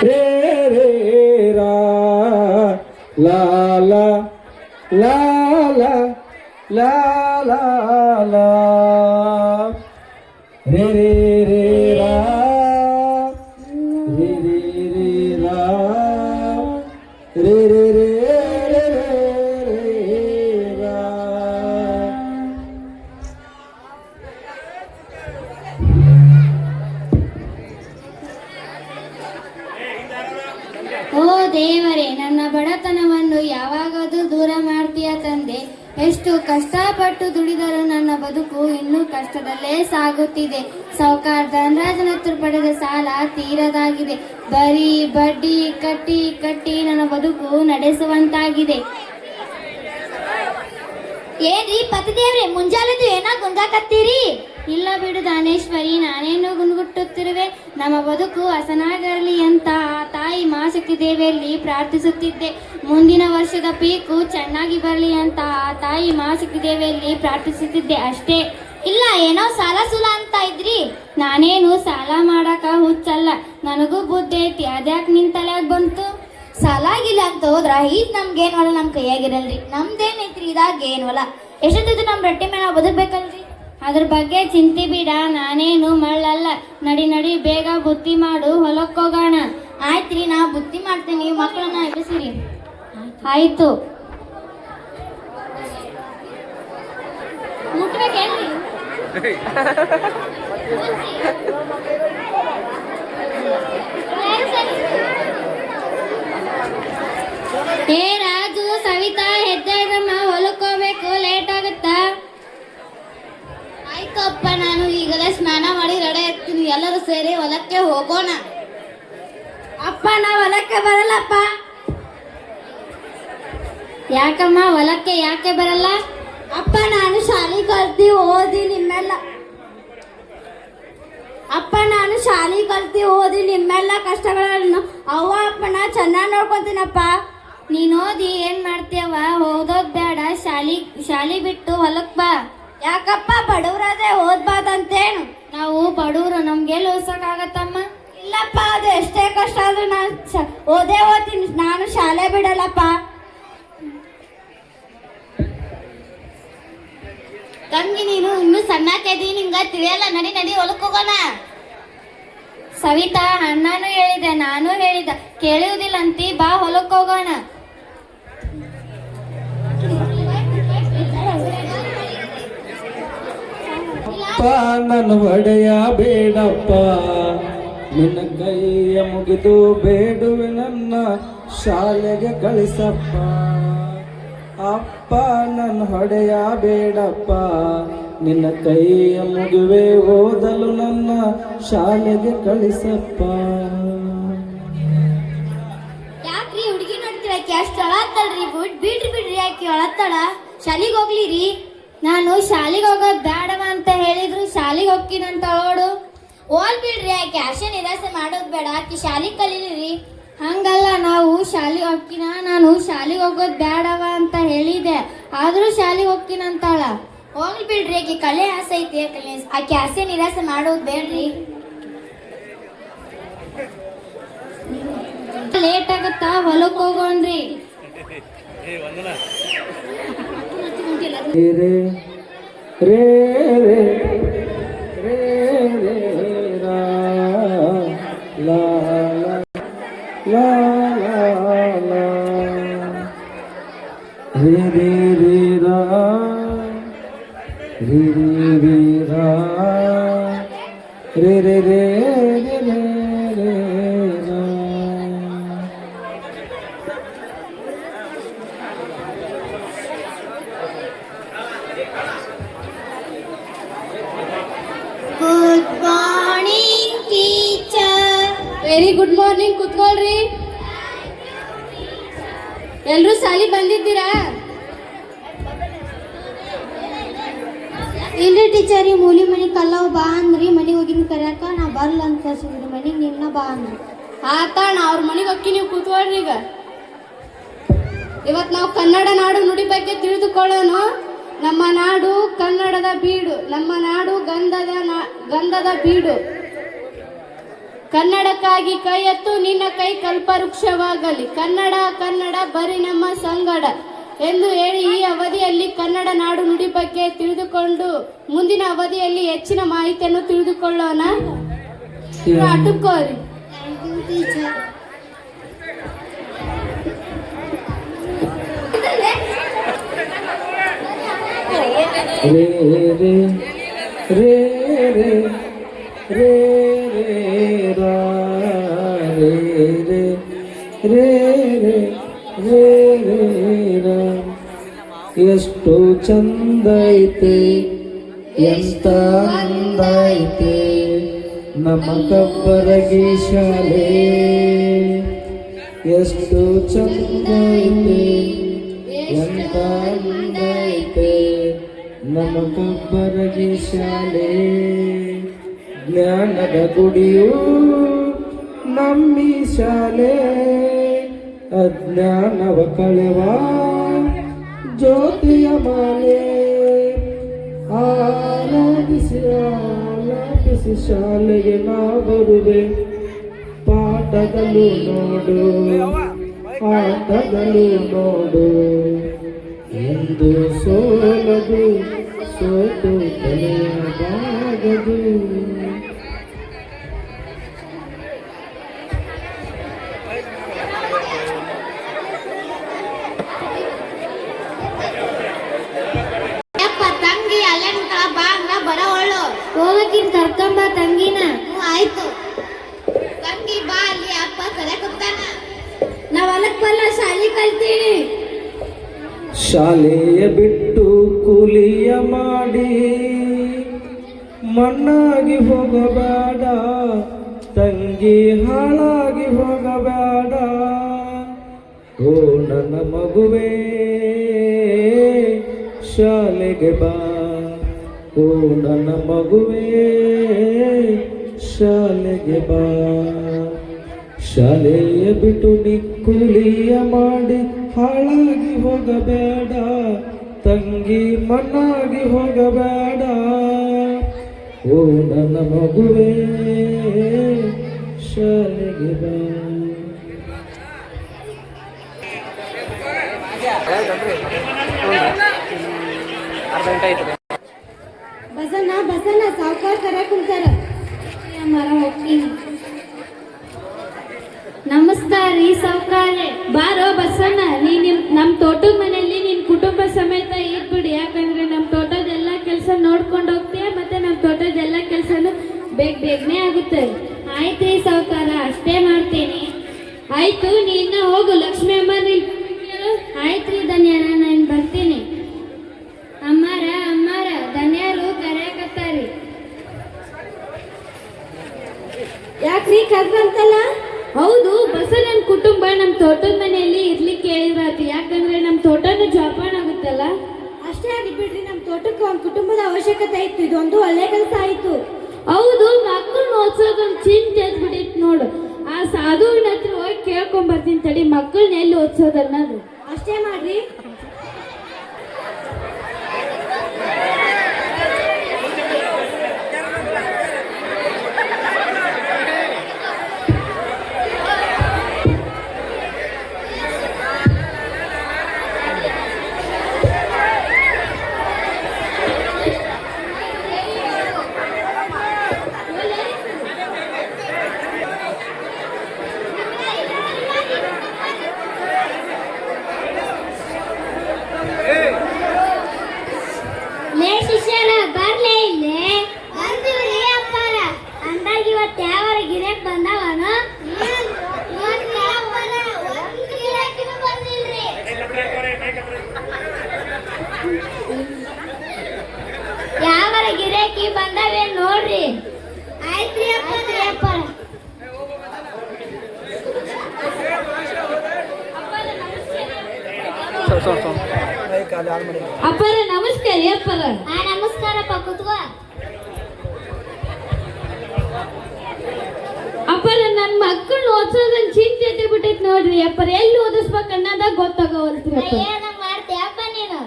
ರೇ ರೇ ರಾ ಲಾ ಲಾ ಲಾ ಲಾ ಲಾ ಲಾ ಲಾ ರೇ ರೇ ರೇ ರಾ ರೇ ರೇ ರೇ ರಾ ರೇ ರೇ ರೇ ರೇ ರೇ ರಾ. ಓ ದೇವರೇ, ನನ್ನ ಬಡತನವನ್ನು ಯಾವಾಗಾದರೂ ದೂರ ಮಾಡ್ತೀಯ ತಂದೆ. ಎಷ್ಟು ಕಷ್ಟಪಟ್ಟು ದುಡಿದರೂ ನನ್ನ ಬದುಕು ಇನ್ನೂ ಕಷ್ಟದಲ್ಲೇ ಸಾಗುತ್ತಿದೆ. ಸಾಹುಕಾರ ಧನರಾಜನ ಹತ್ರ ಪಡೆದ ಸಾಲ ತೀರದಾಗಿದೆ. ಬರೀ ಬಡ್ಡಿ ಕಟ್ಟಿ ಕಟ್ಟಿ ನನ್ನ ಬದುಕು ನಡೆಸುವಂತಾಗಿದೆ. ಏನ್ರಿ ಪತಿದೇವ್ರೆ, ಮುಂಜಾನೆದು ಏನ ಗುಂಗಾಕತ್ತೀರಿ? ಇಲ್ಲ ಬಿಡು ದಾನೇಶ್ವರಿ, ನಾನೇನು ಗುಣಗುಟ್ಟುತ್ತಿರುವೆ. ನಮ್ಮ ಬದುಕು ಹಸನಾಗಿರಲಿ ಅಂತ ಆ ತಾಯಿ ಮಾಸಕ್ಕಿ ದೇವಿಯಲ್ಲಿ ಪ್ರಾರ್ಥಿಸುತ್ತಿದ್ದೆ. ಮುಂದಿನ ವರ್ಷದ ಪೀಕು ಚೆನ್ನಾಗಿ ಬರಲಿ ಅಂತ ಆ ತಾಯಿ ಮಾಸಕ್ಕಿ ದೇವಿಯಲ್ಲಿ ಪ್ರಾರ್ಥಿಸುತ್ತಿದ್ದೆ ಅಷ್ಟೇ. ಇಲ್ಲ, ಏನೋ ಸಾಲ ಸೂಲ ಅಂತ ಇದ್ರಿ. ನಾನೇನು ಸಾಲ ಮಾಡಕ ಹುಚ್ಚಲ್ಲ, ನನಗೂ ಬುದ್ಧಿ ಐತಿ. ಅದ್ಯಾಕೆ ನಿನ್ ತಲೆಯಾಗ ಬಂತು? ಸಾಲಾಗಿಲ್ಲ ಅಂತ ಹೋದ್ರ ಈದ್ ನಮ್ಗೇನ್ ಹೊಲ ನಮ್ ಕೈಯಾಗಿರಲ್ರಿ. ನಮ್ದೇನೈತ್ರಿ ಇದಾಗ ಏನ್ ಹೊಲ. ಎಷ್ಟೊತ್ತಿದ್ದು ನಮ್ ರೊಟ್ಟಿ ಮೇಲೆ ನಾವು ಬದುಕ್ಬೇಕಲ್ರಿ. ಅದ್ರ ಬಗ್ಗೆ ಚಿಂತೆ ಬಿಡ, ನಾನೇನು ಮಳ್ಳಲ್ಲ. ನಡಿ ನಡಿ ಬೇಗ ಬುತ್ತಿ ಮಾಡು, ಹೊಲಕ್ಕೋಗೋಣ. ಆಯ್ತ್ರಿ, ನಾ ಬುತ್ತಿ ಮಾಡ್ತೇನೆ, ನೀವು ಮಕ್ಕಳನ್ನ ಎಬ್ಬಿಸಿರಿ. ಆಯ್ತು. ಮುಟ್ಬೇಕೇನ್ರಿ? ಏ ರಾಜು, ಸವಿತಾ ಹೆಜ್ಜೆಗಮ್ಮ, ಹೊಲಕ್ಕೆ ಹೋಗ್ಬೇಕು, ಲೇಟ್ ಆಗುತ್ತಾ? ಆಯ್ತಪ್ಪ, ನಾನು ಈಗಲೇ ಸ್ನಾನ ಮಾಡಿ ರೆಡಿ ಆಗ್ತೀನಿ. ಎಲ್ಲರೂ ಸೇರಿ ಹೊಲಕ್ಕೆ ಹೋಗೋಣ. ಅಪ್ಪ, ನಾ ಹೊಲಕ್ಕೆ ಬರಲ್ಲಪ್ಪ. ಯಾಕಮ್ಮ ಹೊಲಕ್ಕೆ ಯಾಕೆ ಬರಲ್ಲ? ಅಪ್ಪ, ನಾನು ಶಾಲೆ ಕಲ್ತಿ ಓದಿ ನಿಮ್ಮೆಲ್ಲ ಕಷ್ಟಗಳನ್ನು ಅವ್ವ ಅಪ್ಪನ ಚೆನ್ನಾಗಿ ನೋಡ್ಕೊಂತೀನಪ್ಪ. ನೀನ್ ಓದಿ ಏನ್ ಮಾಡ್ತೀಯವ? ಓದೋದ್ ಬೇಡ, ಶಾಲಿ ಬಿಟ್ಟು ಹೊಲಕ್ ಬಾ. ಯಾಕಪ್ಪ, ಬಡವರಾದ್ರೆ ಓದ್ಬಾರ್ದಂತೇನು? ನಾವು ಬಡವರು, ನಮ್ಗೆಲ್ಲ ಓದ್ಸಕ್ಕಾಗತ್ತಮ್ಮ? ಇಲ್ಲಪ್ಪ, ಅದು ಎಷ್ಟೇ ಕಷ್ಟ ಆದ್ರೂ ನಾನು ಓದ್ತೀನಿ. ನಾನು ಶಾಲೆ ಬಿಡಲ್ಲಪ್ಪ. ತಂಗಿ, ನೀನು ಇನ್ನೂ ಸಣ್ಣಕ್ಕೆದಿ, ನಿಂಗ ತಿಳಿಯಲ್ಲ. ನಡಿ ನಡಿ ಹೊಲಕ್ಕೆ ಹೋಗೋಣ. ಸವಿತಾ, ಅಣ್ಣನೂ ಹೇಳಿದೆ, ನಾನು ಹೇಳಿದ, ಕೇಳುವುದಿಲ್ಲ ಅಂತಿ. ಬಾ ಹೊಲಕ್ಕೆ ಹೋಗೋಣ. ನನ್ನ ಒಡೆಯ ಬೇಡಪ್ಪ, ನಿನ್ನ ಕೈಯ ಮುಗಿದು ಬೇಡುವೆ, ನನ್ನ ಶಾಲೆಗೆ ಕಳಿಸಪ್ಪ. ಅಪ್ಪ, ನನ್ನ ಹೊಡೆಯ ಬೇಡಪ್ಪ, ನಿನ್ನ ಕೈಯ ಮುಗಿವೆ, ಓದಲು ನನ್ನ ಶಾಲೆಗೆ ಕಳಿಸಪ್ಪ. ಯಾಕ್ರಿ ಹುಡುಗಿ ನೋಡ್ತೀರ? ಅಷ್ಟು ಅಳತ್ತಳ್ರಿ. ಬಿಡ್ರಿ ಯಾಕೆ ಅಳತ್ತಳ? ಶಾಲಿಗೆ ಹೋಗ್ಲಿರಿ. ನಾನು ಶಾಲೆಗೆ ಹೋಗೋದು ಬೇಡವ ಅಂತ ಹೇಳಿದ್ರು, ಶಾಲೆಗೆ ಹೋಗ್ತೀನಂತ ಅವಳು. ಓಲ್ ಬಿಡ್ರಿ ಯಾಕೆ? ಆಸೆ ನಿರಾಸೆ ಮಾಡೋದು ಬೇಡ. ಆಕಿ ಶಾಲಿಗೆ ಕಲೀರಿ. ಹಂಗಲ್ಲ, ನಾವು ಶಾಲೆಗೆ ಹೋಗ್ತೀನ, ನಾನು ಶಾಲೆಗೆ ಹೋಗೋದು ಬೇಡವ ಅಂತ ಹೇಳಿದೆ, ಆದ್ರೂ ಶಾಲೆಗೆ ಹೋಗ್ತೀನಂತಾಳ. ಹೋಗ್ಲಿ ಬಿಡ್ರಿ, ಆಕಿ ಕಲೆ ಆಸೆ ಐತಿ. ಆಕಿ ಆಸೆ ನಿರಾಸೆ ಮಾಡೋದು ಬೇಡ್ರಿ. ಲೇಟ್ ಆಗುತ್ತಾ? ಹೊಲಕ್ಕೆ ಹೋಗೋಣ್ರಿ. ರೇ ರೇ ರೇ ರೇ ರೇ ರಾ ಲಾ ಲಾ ಲಾ ಲಾ ರೇ ರೇ ರೇ ರಾ ರೇ ರೇ ರೇ ರಾ ರೇ ರೇ ರೇ ರೇ ರೇ ರಾ. Good morning teacher. Very good morning. ಕುತ್ಕೊಳ್ರಿ. ಎಲ್ರೂ ಶಾಲೆಗೆ ಬಂದಿದ್ದೀರಾ? ಇಲ್ರಿ ಟೀಚರ್, ಈ ಮೂಲಿ ಮನೆ ಕಲ್ಲವ್ ಬಾ ಅಂದ್ರಿ. ಮನೆಗೆ ಹೋಗಿನ ಕರ್ಯಾಕ ನಾ ಬರ್ಲ ಅಂತ ಕಳ್ಸಿದ್ರಿ. ಮನೆಗೆ ನಿಮ್ನ ಬಾ ಅಂದ್ರಿ. ಆತಾಣ, ಅವ್ರ ಮನೆಗೆ ಹೋಗಿ ನೀವು ಕೂತ್ಕೊಳ್ರಿ. ಈಗ ಇವತ್ತು ನಾವು ಕನ್ನಡ ನಾಡು ನುಡಿ ಬಗ್ಗೆ ತಿಳಿದುಕೊಳ್ಳೋಣ. ನಮ್ಮ ನಾಡು ಕನ್ನಡದ ಬೀಡು, ನಮ್ಮ ನಾಡು ಗಂಧದ ಬೀಡು. ಕನ್ನಡಕ್ಕಾಗಿ ಕೈ ಎತ್ತು, ನಿನ್ನ ಕೈ ಕಲ್ಪವೃಕ್ಷವಾಗಲಿ. ಕನ್ನಡ ಕನ್ನಡ ಬರೀ ನಮ್ಮ ಸಂಗಡ ಎಂದು ಹೇಳಿ ಈ ಅವಧಿಯಲ್ಲಿ ಕನ್ನಡ ನಾಡು ನುಡಿ ಬಗ್ಗೆ ತಿಳಿದುಕೊಂಡು ಮುಂದಿನ ಅವಧಿಯಲ್ಲಿ ಹೆಚ್ಚಿನ ಮಾಹಿತಿಯನ್ನು ತಿಳಿದುಕೊಳ್ಳೋಣ. ಅಟುಕೋರಿ. ರೇ ರೇ ರೇ ರೇ ರೇ ರೇ ರಾ ರೇ ರೇ ರೇ ರೇ ರೇ ರೇ ರಾ. ಎಷ್ಟು ಚಂದ ಐತೆ, ಎಂತ ಅಂದ ಐತೆ ನಮ್ಮ ಕಬ್ಬರಗಿ ಶಾಲೆ. ಎಷ್ಟು ಚಂದ ಐತೆ, ಎಂತ ಅಂದ ಐತೆ ನಮ್ಮ ಕಬ್ಬರಗಿ ಶಾಲೆ. ಜ್ಞಾನದ ಗುಡಿಯು ನಮ್ಮಿ ಶಾಲೆ, ಅಜ್ಞಾನವ ಕಳೆವ ಜ್ಯೋತಿಯ ಮಾಲೆ. ಆರಾಧಿಸಿ ಆಲಾಪಿಸಿ ಶಾಲೆಗೆ ನಾ ಬರುವೆ, ಪಾಠದಲ್ಲೂ ನೋಡು ಆಟದಲ್ಲೂ ನೋಡು. ಎಂದು ಸೋಲದು ಸೋತು ತಲೆಯಾಗದು. ತಂಗಿ ಅಲ್ಲೇನ ಬಾ ಅಂದ್ರ ಬರೋವಳು. ಹೋಗಕ್ಕಿನ್ ಕರ್ಕೊಂಬ ತಂಗಿನ. ಆಯ್ತು ತಂಗಿ ಬಾ, ಅಲ್ಲಿ ಅಪ್ಪ ಕರೆ ಕೂತಾನ. ನಾವ್ ಹೊಲಕ್ ಬಲ್ಲ, ಶಾಲಿ ಕಲ್ತೀನಿ. ಶಾಲೆಯ ಬಿಟ್ಟು ಕೂಲಿಯ ಮಾಡಿ ಮಣ್ಣಾಗಿ ಹೋಗಬೇಡ ತಂಗಿ, ಹಾಳಾಗಿ ಹೋಗಬೇಡ. ಓ ನನ್ನ ಮಗುವೇ ಶಾಲೆಗೆ ಬಾ, ಓ ನನ್ನ ಮಗುವೇ ಶಾಲೆಗೆ ಬಾ. ಶಾಲೆಯ ಬಿಟ್ಟು ನೀ ಕೂಲಿಯ ಮಾಡಿ ಹಾಳಾಗಿ ಹೋಗಬೇಡ ತಂಗಿ, ಮಣ್ಣಾಗಿ ಹೋಗಬೇಡ. ಓ ನನ್ನ ಮಗುವೇ ಶಾಲೆಗೆ ಬಾ. ಬಸಣ್ಣ ಬಸಣ್ಣ ಸಾವುಕಾರ ಕರೆ ಕುಂತಾರ. ಮರ ಹೋಗ್ತೀನಿ. ನಮಸ್ಕಾರ ರೀ ಸಾವುಕಾರೆ. ಬಾರೋ ಬಸಣ್ಣ, ನೀ ನಮ್ಮ ತೋಟದ ಮನೆಯಲ್ಲಿ ನಿನ್ ಕುಟುಂಬ ಸಮೇತ ಇದ್ಬಿಡಿ. ಯಾಕಂದ್ರೆ ನಮ್ಮ ತೋಟದ ಎಲ್ಲ ಕೆಲಸ ನೋಡ್ಕೊಂಡು ಹೋಗ್ತೀಯ, ಮತ್ತೆ ನಮ್ಮ ತೋಟದ ಎಲ್ಲ ಕೆಲಸನು ಬೇಗನೆ ಆಗುತ್ತೆ. ಆಯ್ತು ರೀ ಸಾವುಕಾರ, ಅಷ್ಟೇ ಮಾಡ್ತೀನಿ. ಆಯ್ತು, ನೀನ್ನ ಹೋಗು. ಲಕ್ಷ್ಮಿ ಅಮ್ಮ ಆಯ್ತು ರೀ ಧನ್ಯರ, ನಾನು ಬರ್ತೀನಿ. ಅಮ್ಮಾರ ಅಮ್ಮಾರ ಧನ್ಯರು ಕರೆಯಕತ್ತಾರಿ. ಯಾಕ್ರಿ ಕರ್ದಂತಲ್ಲ? ಹೌದು ಬಸ, ನನ್ನ ಕುಟುಂಬ ನಮ್ಮ ತೋಟದ ಮನೆಯಲ್ಲಿ ಇರ್ಲಿಕ್ಕೆ ಹೇಳಿದ್ರಾತು. ಯಾಕಂದ್ರೆ ನಮ್ಮ ತೋಟನು ಜೋಪಾನ ಆಗುತ್ತಲ್ಲ. ಅಷ್ಟೇ ಆಗಿ ಬಿಡ್ರಿ, ನಮ್ಮ ತೋಟಕ್ಕೆ ಒಂದು ಕುಟುಂಬದ ಅವಶ್ಯಕತೆ ಇತ್ತು. ಇದೊಂದು ಒಳ್ಳೆ ಕೆಲಸ ಆಯ್ತು. ಹೌದು, ಮಕ್ಕಳನ್ನ ಓದಿಸೋದೊಂದು ಚಿಂತೆ ಎದ್ಬಿಟ್ಟಿತ್ತು ನೋಡು. ಆ ಸಾಧುವಿನ ಹತ್ರ ಹೋಗಿ ಕೇಳ್ಕೊಂಡ್ ಬರ್ತೀನಿ ತಡಿ, ಮಕ್ಕಳನ್ನ ಎಲ್ಲಿ ಓದಿಸೋದು ಅನ್ನೋದು. ಅಷ್ಟೇ ಮಾಡ್ರಿ. ಯಾವರ ಗಿರಾಕಿ ಬಂದವೆ ನೋಡ್ರಿ. ಆಯ್ತ್ರಿ ಅಪ್ಪ. ಅಪ್ಪರ ನಮಸ್ಕಾರ. ಅಪ್ಪರ ನಮಸ್ಕಾರಪ್ಪ, ಕೂತ್ಕೋ. ಅಪ್ಪರ ನನ್ನ ಮಕ್ಕಳು ಓದಿಸೋದನ್ನ ಚಿಂತೆ ಬಿಟ್ಟೈತಿ ನೋಡ್ರಿ. ಅಪ್ಪರ ಎಲ್ಲಿ ಓದಿಸ್ಬೇಕು ಅನ್ನೋದಾಗ ಗೊತ್ತಾಗವಲ್ತ್ರಿ.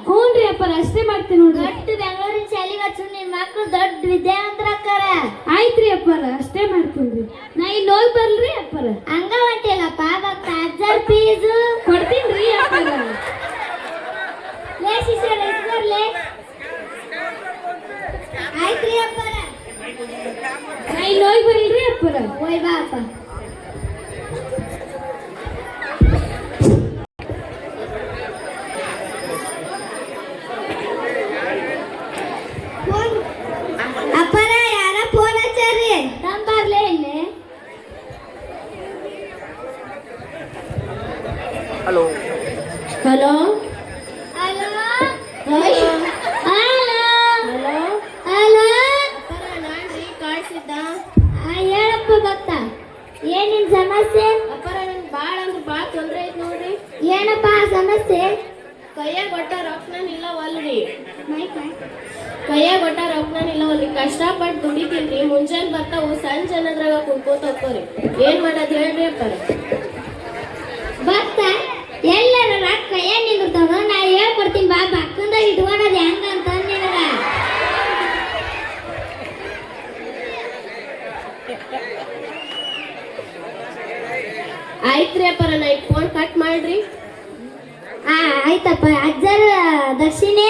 ಹ್ಞೂನ್ರಿ ಅಪ್ಪರ, ಅಷ್ಟೇ ಮಾಡ್ತೀನಿ ನೋಡ್ರಿ. ದೊಡ್ಡ ಬೆಂಗಳೂರಿನ ಶಾಲೆಗೆ ಹಚ್ಚು, ನಿನ್ ಮಕ್ಳು ದೊಡ್ಡ ವಿದ್ಯಾವಂತರ ಅಕ್ಕಾರ. ಆಯ್ತ್ರಿ ಅಪ್ಪರ, ಅಷ್ಟೇ ಮಾಡ್ತೀನಿ. ನಾ ಇಲ್ಲಿ ಕೊಡ್ತೀಯಲ್ಲಪ್ಪ ಭಕ್ತ ಅಜ್ಜರ್ ಫೀಸು ಕೊಡ್ತೀನ್ರಿ ಅಪ್ಪರ. ಲೇ ಶಿಷ್ಯರ ಇಸ್ಕೊರ್ಲೆ. ಆಯ್ತ್ರಿ ಅಪ್ಪರ. ನಾ ಇಲ್ಲಿ ಹೋಗಿ ಬರಲ್ರಿ ಅಪ್ಪರ. ಹೋಯ್ ಬಾ ಅಪ್ಪ. ಅಪ್ಪರ ಯಾರ ಫೋನ್ ಹಚ್ಚಾರ್ರಿ? ತಂಬರ್ಲೆ ಇಲ್ಲಿ. Hello hello hello hello hello hello hello ಅಪ್ಪರ ನಾನ್ರಿ ಕಳ್ಸಿದ್ದ. ಹೇಳಪ್ಪ ಭಕ್ತ, ಏನಿನ್ ಸಮಸ್ಯೆ? ಅಪ್ಪರ ನಂಗೆ ಭಾಳ ಅಂದ್ರೆ ಭಾಳ ತೊಂದರೆ ಐತೆ ನೋಡ್ರಿ. ಏನಪ್ಪ ಸಮಸ್ಯೆ? ಕೈಯಾಗ ಒಟ್ಟ ರೊಕ್ಕನ ನಿಲ್ಲವಲ್ರಿ. ಮೈಕ್ ಕೈಯಾಗ ಒಟ್ಟ ರೊಕ್ಕನ ನಿಲ್ಲವಲ್ರಿ. ಕಷ್ಟಪಟ್ಟು ದುಡಿತೀನ್ರಿ. ಮುಂಜಾನೆ ಬರ್ತಾವು, ಸಂಜೆ ಅನ್ನೋದ್ರಾಗ ಕುಡ್ಕೋತ ಹೋಗ್ತಾವ್ರಿ. ಏನ್ ಮಾಡೋದು ಹೇಳ್ರಿ ಅಪ್ಪರ. ಭಕ್ತ, ಎಲ್ಲರ ರೊಕ್ಕ ಏನ್ ನಿಂದಿರ್ತಾವ ನಾ ಹೇಳ್ಕೊಡ್ತೀನಿ ಬಾ. ಭಕ್ತಂದ ಇಟ್ಕೊಳೋದು ಹೆಂಗ ಅಂತ ನಿನಗ. ಆಯ್ತ್ರಿ ಅಪ್ಪರ, ನಾ ಈಗ ಫೋನ್ ಕಟ್ ಮಾಡ್ರಿ. ಆಯ್ತಪ್ಪ. ಅಜ್ಜರ ದಕ್ಷಿಣೆ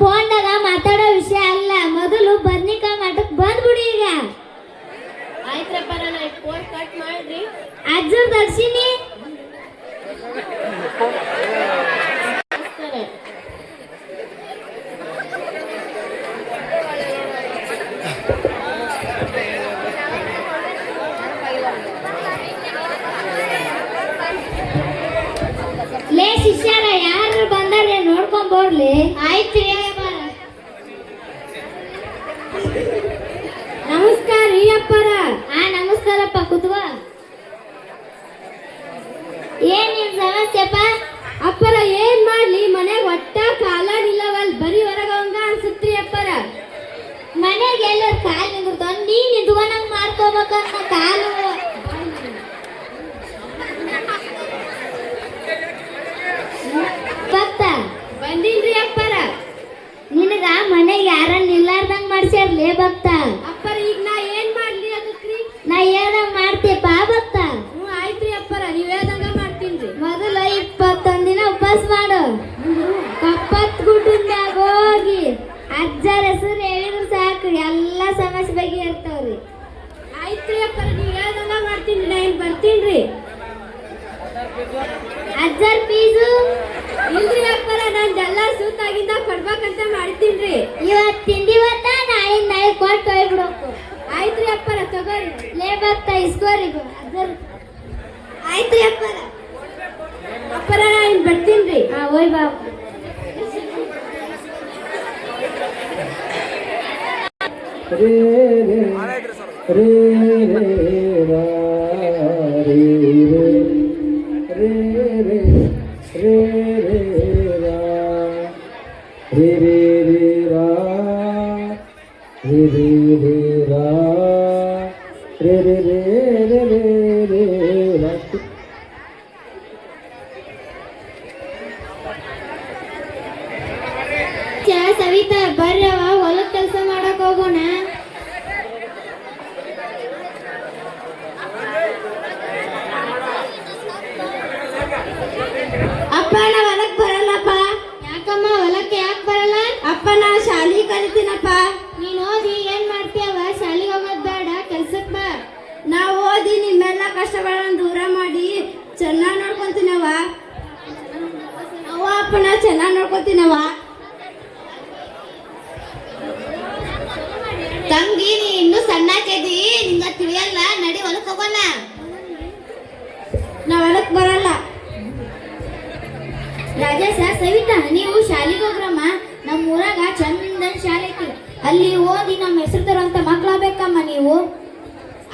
ಫೋನ್ದಾಗ ಮಾತಾಡೋ ವಿಷಯ ಅಲ್ಲ. ಮೊದಲು ಬದ್ನಿಕಾಯಿ ಮಠಕ್ಕೆ ಬಂದ್ಬಿಡಿ ಈಗ. ಆಯ್ತ್ರಿ ಅಪ್ಪರ, ನಾ ಈಗ ಫೋನ್ ಕಟ್ ಮಾಡ್ರಿ. ಅಜ್ಜರ ದಕ್ಷಿಣೆ ನಮಸ್ಕಾರ. ಲೇ ಶಿಷ್ಯರ ಯಾರು ಬಂದಾರೆ ನೋಡ್ಕೊಂಡ್ ಬರ್ಲಿ. ಆಯ್ತು. ನಮಸ್ಕಾರ ರೀ ಅಪ್ಪರ. ನಮಸ್ಕಾರಪ್ಪ, ಕುತ್ಕೋ. ಏನ್ ನಿನ್ ಸಮಸ್ಯೆಪ್ಪ? ಅಪ್ಪರ ಏನ್ ಮಾಡ್ಲಿ, ಮನೆಗ್ ಒಟ್ಟ ಕಾಲ ನಿಲ್ಲವಲ್, ಬರೀ ಹೊರಗವಂಗ ಅನ್ಸುತ್ರಿ ಅಪ್ಪರ. ಮನೆಗೆ ಎಲ್ಲರ ಕಾಲ್ ನಿಂದಿರ್ತಾವ, ನೀ ನಿಂತ್ಕೊಂಡಂಗ್ ಮಾಡ್ಕೋಬೇಕನ್ನ ಕಾಲು. ಭಕ್ತ, ಬಂದಿನ್ರಿ ಅಪ್ಪರ. ನಿನಗ ಮನೆಗೆ ಯಾರನ್ನ ನಿಲ್ಲಾರ್ದಂಗ್ ಮಾಡ್ಸ್ಯಾರ್ಲೇ ಭಕ್ತ. ಅಪ್ಪರ ಈಗ ನಾ ಏನ್ ಮಾಡ್ಲಿ ಅದಕ್ರಿ? ನಾ ಹೇಳ್ದಂಗ್ ಮಾಡ್ತೀಯಪ್ಪ ಭಕ್ತ. ಆಯ್ತ್ರಿ ಅಪ್ಪರ, ನೀವ್ ಹೇಳ್ದಂಗ ಮಾಡ್ತೀನ್ರಿ. ಮೊದಲು 21 ದಿನ ಉಪವಾಸ ಮಾಡು. ಕಪ್ಪತ್ ಗುಡ್ಡದಾಗ ಹೋಗಿ ಅಜ್ಜರ ಹೆಸರು ಹೇಳಿದ್ರು ಸಾಕು, ಎಲ್ಲ ಸಮಸ್ಯೆ ಬಗ್ಗೆ ಇರ್ತಾವ್ರಿ. ಆಯ್ತ್ರಿ ಅಪ್ಪರ, ನೀವ್ ಹೇಳ್ದಂಗ ಮಾಡ್ತೀನ್ರಿ. ನಾ ಏನ್ ಬರ್ತೀನ್ರಿ. ಅಜ್ಜರ್ ಫೀಸು ಇಲ್ರಿ ಅಪ್ಪರ, ನಾನ್ ಎಲ್ಲ ಸೂತಾಗಿಂದ ಕೊಡ್ಬೇಕಂತ ಮಾಡ್ತೀನ್ರಿ. ಇವತ್ತಿಂದಿವತ್ತ ನಾಳೆ ಕೊಟ್ಟು ಹೋಗ್ಬಿಡ್ಬೇಕು. ಆಯ್ತ್ರಿ ಅಪ್ಪರ, ತಗೋರಿ. ಲೇ ಭಕ್ತ ಇಸ್ಕೋರಿ ಅಜ್ಜರ್. ಆಯ್ತ್ರಿ ಅಪ್ಪರ. ಅಪ್ಪರ, ನಾ ಏನ್ ಬರ್ತೀನ್ರಿ. ಹೋಯ್ ಬಾ. ರೇ ರೇ ರೇ ರೇ ರಾ ರೇ ರೇ ರೇ ರೇ ರೇ ರಾ ರೇ ರೇ ರೇ ರಾ ರೇ ರೇ ರೇ ರಾ ರೇ ರೇ ರೇ ರೇ ರೇ ರೇ ರಾ. ಸವಿತಾ ಬರ್ರವ, ಹೊಲಕ್ ಕೆಲಸ ಮಾಡಕ್ ಹೋಗೋಣ. ಅಪ್ಪ, ನಾ ಹೊಲಕ್ ಬರಲ್ಲಪ್ಪ. ಯಾಕಮ್ಮ ಹೊಲಕ್ಕೆ ಯಾಕೆ ಬರಲ್ಲ? ಅಪ್ಪ, ನಾ ಶಾಲಿ ಕಲಿತೀನಪ್ಪ. ನೀನ್ ಓದಿ ಏನ್ ಮಾಡ್ತೀಯವ? ಶಾಲಿಗೆ ಹೋಗೋದ್ ಬೇಡ, ಕೆಲ್ಸಕ್ ಬಾ. ನಾ ಓದಿ ನಿಮ್ಮೆಲ್ಲ ಕಷ್ಟಗಳನ್ನ ದೂರ ಮಾಡಿ ಚೆನ್ನಾಗಿ ನೋಡ್ಕೊಂತೀನವ. ಅವ್ವ ಅಪ್ಪ, ನಾ ಚೆನ್ನಾಗಿ ನೋಡ್ಕೊಂತೀನವ. ತಂಗಿ, ನೀ ಇನ್ನೂ ಸಣ್ಣಾಕೇದಿ, ನಿಂಗ ತಿಳಿಯಲ್ಲ. ನಡಿ ಹೊಲಕ್ ಹೋಗೋಣ. ನಾ ಹೊಲಕ್ ಬರಲ್ಲ. ರಾಜೇಶ, ಸವಿತಾ, ನೀವು ಶಾಲಿಗೆ ಹೋಗ್ರಮ್ಮ. ನಮ್ಮ ಊರಾಗ ಚಂದ ಶಾಲೆ ಐತಿ, ಅಲ್ಲಿ ಓದಿ ನಮ್ಮ ಹೆಸರು ತರುವಂತ ಮಕ್ಕಳಾಗಬೇಕಮ್ಮ ನೀವು.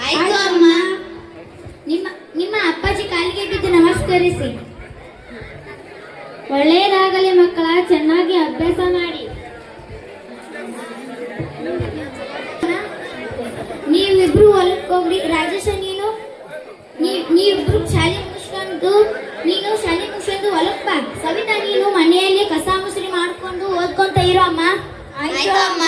ಆಯ್ತು ಅಮ್ಮ. ನಿಮ್ಮ ನಿಮ್ಮ ಅಪ್ಪಾಜಿ ಕಾಲಿಗೆ ಬಿದ್ದು ನಮಸ್ಕರಿಸಿ. ಒಳ್ಳೆಯದಾಗಲಿ ಮಕ್ಕಳ, ಚೆನ್ನಾಗಿ ಅಭ್ಯಾಸ ಮಾಡಿ. ನೀವಿಬ್ರು ಹೊಲಕ್ಕೆ ಹೋಗ್ರಿ. ರಾಜೇಶ, ನೀವಿಬ್ರು ಶಾಲೆ ಮುಗಿಸ್ಕೊಂಡು ಹೊಲಕ್ಕೆ ಬಾ. ಸವಿತಾ, ನೀನು ಮನೆಯಲ್ಲಿ ಕಸ ಮುಸ್ರಿ ಮಾಡ್ಕೊಂಡು ಓದ್ಕೊಂತ ಇರೋ ಅಮ್ಮ. ಆಯ್ತು ಅಮ್ಮ.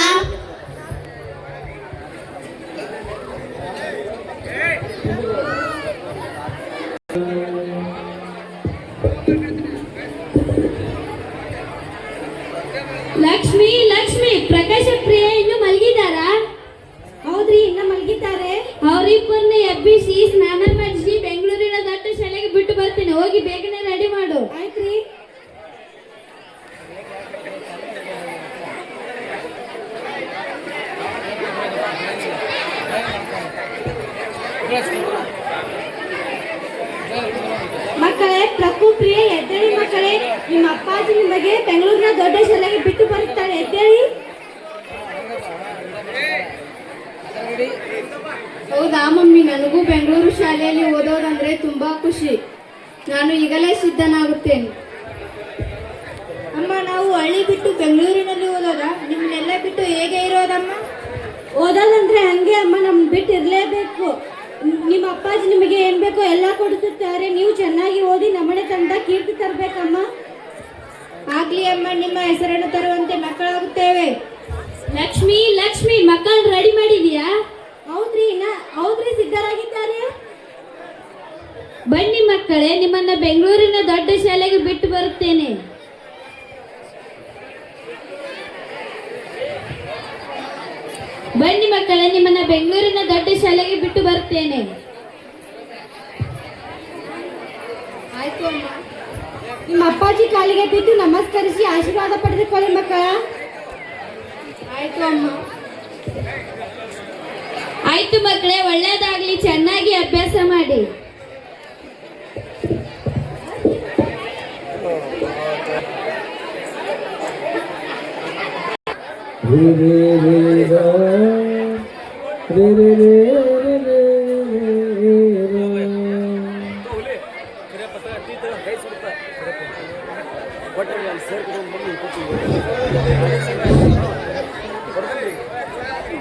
ನಿಮ್ಮ ಅಪ್ಪಾಜಿ ನಿಮಗೆ ಬೆಂಗಳೂರಿನ ದೊಡ್ಡ ಶಾಲೆಗೆ ಬಿಟ್ಟು ಬರುತ್ತಾರೆ ಅಂತೇಳಿ. ಹೌದಾ ಮಮ್ಮಿ, ನನಗೂ ಬೆಂಗಳೂರು ಶಾಲೆಯಲ್ಲಿ ಓದೋದಂದ್ರೆ ತುಂಬಾ ಖುಷಿ. ನಾನು ಈಗಲೇ ಸಿದ್ಧನಾಗುತ್ತೇನೆ. ಅಮ್ಮ, ನಾವು ಹಳ್ಳಿ ಬಿಟ್ಟು ಬೆಂಗಳೂರಿನಲ್ಲಿ ಓದೋದ? ನಿಮ್ಮನ್ನೆಲ್ಲ ಬಿಟ್ಟು ಹೇಗೆ ಇರೋದಮ್ಮ? ಓದೋದಂದ್ರೆ ಹಂಗೆ ಅಮ್ಮ, ನಮ್ಗೆ ಬಿಟ್ಟು ಇರಲೇಬೇಕು. ನಿಮ್ಮ ಅಪ್ಪಾಜಿ ನಿಮಗೆ ಏನ್ ಬೇಕೋ ಎಲ್ಲ ಕೊಡಿಸುತ್ತಾರೆ. ನೀವು ಚೆನ್ನಾಗಿ ಓದಿ ನಮ್ಮನೆ ತಂದ ಕೀರ್ತಿ ತರಬೇಕಮ್ಮ. ಆಗ್ಲಿ ಅಮ್ಮ, ನಿಮ್ಮ ಹೆಸರನ್ನು ತರುವಂತೆ ಮಕ್ಕಳಾಗುತ್ತೇವೆ. ಲಕ್ಷ್ಮಿ, ಲಕ್ಷ್ಮಿ, ಮಕ್ಕಳನ್ನ ರೆಡಿ ಮಾಡಿದೀಯಾ? ಹೌದ್ರಿ, ಸಿದ್ಧರಾಗಿದ್ದಾರೆ. ಬನ್ನಿ ಮಕ್ಕಳೇ, ನಿಮ್ಮನ್ನ ಬೆಂಗಳೂರಿನ ದೊಡ್ಡ ಶಾಲೆಗೆ ಬಿಟ್ಟು ಬರುತ್ತೇನೆ. ಬನ್ನಿ ಮಕ್ಕಳೇ, ನಿಮ್ಮನ್ನ ಬೆಂಗಳೂರಿನ ದೊಡ್ಡ ಶಾಲೆಗೆ ಬಿಟ್ಟು ಬರುತ್ತೇನೆ. ಆಯ್ತು ಅಮ್ಮ. ನಿಮ್ಮ ಅಪ್ಪಾಜಿ ಕಾಲಿಗೆ ಬಿದ್ದು ನಮಸ್ಕರಿಸಿ ಆಶೀರ್ವಾದ ಪಡೆದುಕೊಳ್ಳಿ ಮಕ್ಕಳ. ಆಯ್ತು ಅಮ್ಮ. ಆಯ್ತು ಮಕ್ಕಳೇ, ಒಳ್ಳೇದಾಗ್ಲಿ, ಚೆನ್ನಾಗಿ ಅಭ್ಯಾಸ ಮಾಡಿ. ರೇ ರೇ ರೇ ರಾ, ರೇ ರೇ ರೇ ರೇ ರೇ ರಾ.